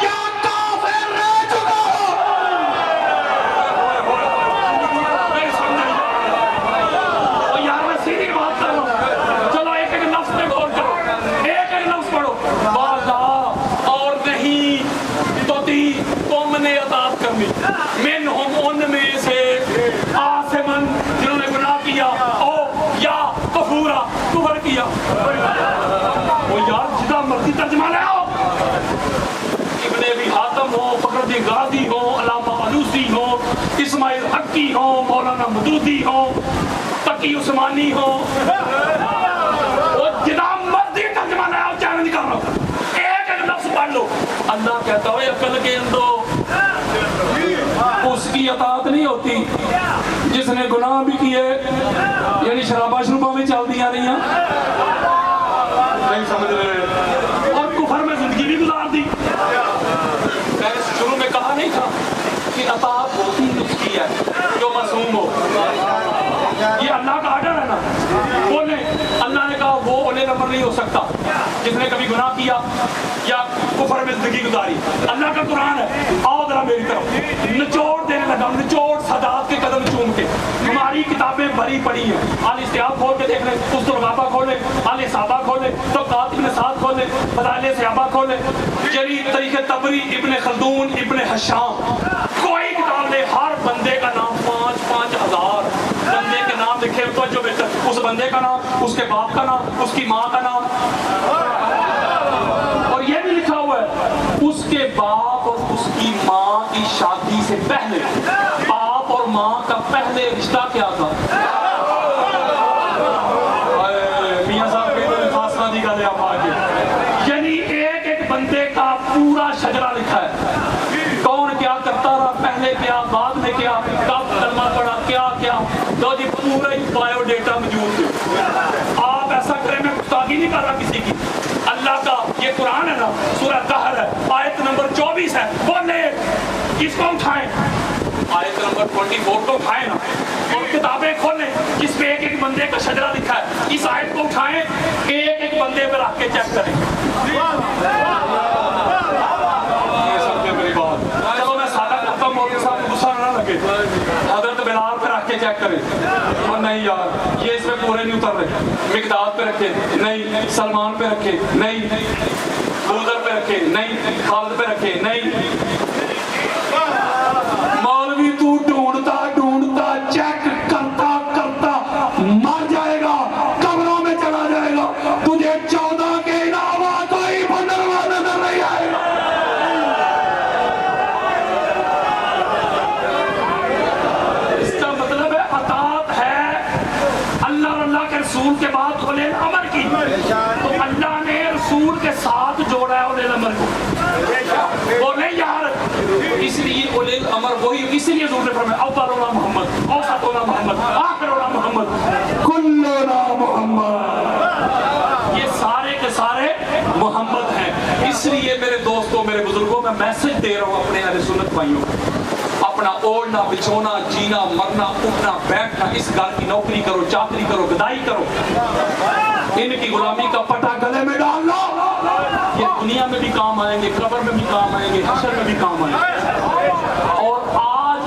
یا کافر رہ چکا ہو. نہیں سمجھے او یار, میں سیدھی بات کر رہا ہوں. چلو ایک ایک لفظ پہ غور کرو, ایک ایک لفظ پڑھو. والا اور نہیں تو دی تم نے اطاعت کرنی, منہم ان میں سے آثمن جنہوں نے گناہ کیا, او یا کفورا کفر کیا. وہ یار جدا مرضی ترجمہ لے آؤ. ابن ابی حاتم ہو, فخر الدین غازی ہو, علامہ علوسی ہو, اسماعیل حقی ہو, مولانا مدودی ہو, تقی عثمانی ہو, وہ جدا مرضی ترجمہ لے آؤ, چیلنج کر رہا ہوں. ایک ایک لفظ پڑھ لو. اللہ کہتا ہے عقل کے اندو اس کی اطاعت نہیں ہوتی جس نے گناہ بھی کیے, یعنی شرابہ شروبہ بھی چل دیا رہی ہیں, نہیں سمجھ رہے, اور کفر میں زندگی بھی گزار دی. میں نے شروع میں کہا نہیں تھا کہ اطاعت ہوتی اس کی ہے جو معصوم ہو. یہ اللہ کا آرڈر ہے نا. بولیں اللہ نے کہا وہ اولے نمبر نہیں ہو سکتا جس نے کبھی گناہ کیا یا کفر میں زندگی گزاری. اللہ کا قرآن ہے. آؤ ذرا میری طرف, نچوڑ دینے لگا, نچوڑ سادات کے قدم چوم کے. ہماری کتابیں بھری پڑی ہیں. آل استیاب کھول کے دیکھ لیں, اس الغابہ کھول لیں, آل صحابہ کھول لیں, طبقات ابن سعد کھول لیں, فضائل صحابہ کھول لیں, یعنی تاریخ طبری, ابن خلدون, ابن حشام, کوئی کتاب لے. ہر بندے کا نام 5-5 ہزار بندے کے نام لکھے تو جو بہتر, اس بندے کا نام, اس کے باپ کا نام, اس کی ماں کا نام, اور یہ بھی لکھا ہوا ہے اس کے باپ اور اس کی ماں کی شادی سے پہلے باپ اور ماں کا پہلے رشتہ کیا تھا. میاں صاحب کے فاصلہ دی گل آپ آگے, یعنی ایک ایک بندے کا پورا شجرہ لکھا ہے. کون کیا کرتا رہا, پہلے کیا, بعد میں کیا, کب کلمہ پڑھا, کیا کیا, تو جی پورا ہی بایو ڈیٹا موجود ہے. آپ ایسا کریں, میں گفتگی نہیں کر رہا کسی کی. اللہ کا یہ قرآن ہے نا, سورہ دہر ہے, آیت نمبر 24 ہے. بولے اس کو اٹھائیں, آیت نمبر 24 کو اٹھائیں نا, اور کتابیں کھولیں جس پہ ایک ایک بندے کا شجرہ لکھا ہے. اس آیت کو اٹھائیں, ایک ایک بندے پہ رکھ کے چیک کریں. چلو میں سادہ کرتا ہوں, مولوی صاحب غصہ نہ لگے. حضرت بلال پہ رکھ کے چیک کریں. اور نہیں یار یہ اس میں پورے نہیں اتر رہے. مقداد پہ رکھے نہیں, سلمان پہ رکھے نہیں, بودر پہ رکھے نہیں, خالد پہ رکھے نہیں. مولوی تو ڈھونڈتا ڈھونڈتا چیک کرتا کرتا مر جائے گا, قبروں میں چلا جائے گا. تجھے 14 کے علاوہ کوئی بندروا نظر نہیں آئے گا. اس کا مطلب ہے اطاعت ہے اللہ اور اللہ کے رسول کے بعد اولے الامر کی. تو اللہ نے رسول کے ساتھ جوڑا ہے اولے الامر کو. بولے یار اس لیے اولے الامر وہی, اس لیے حضور نے فرمایا اولنا محمد, اوسطنا محمد, آخرنا محمد, کلنا محمد. یہ سارے کے سارے محمد ہیں. اس لیے میرے دوستوں, میرے بزرگوں, میں میسج دے رہا ہوں اپنے اہل سنت بھائیوں کو. اپنا اوڑھنا, بچھونا, جینا, مرنا, اٹھنا, بیٹھنا, اس گھر کی نوکری کرو, چاکری کرو, گدائی کرو, ان کی غلامی کا پٹا گلے میں ڈال لو. یہ دنیا میں بھی کام آئیں گے, قبر میں بھی کام آئیں گے, حشر میں بھی کام آئیں گے. اور آج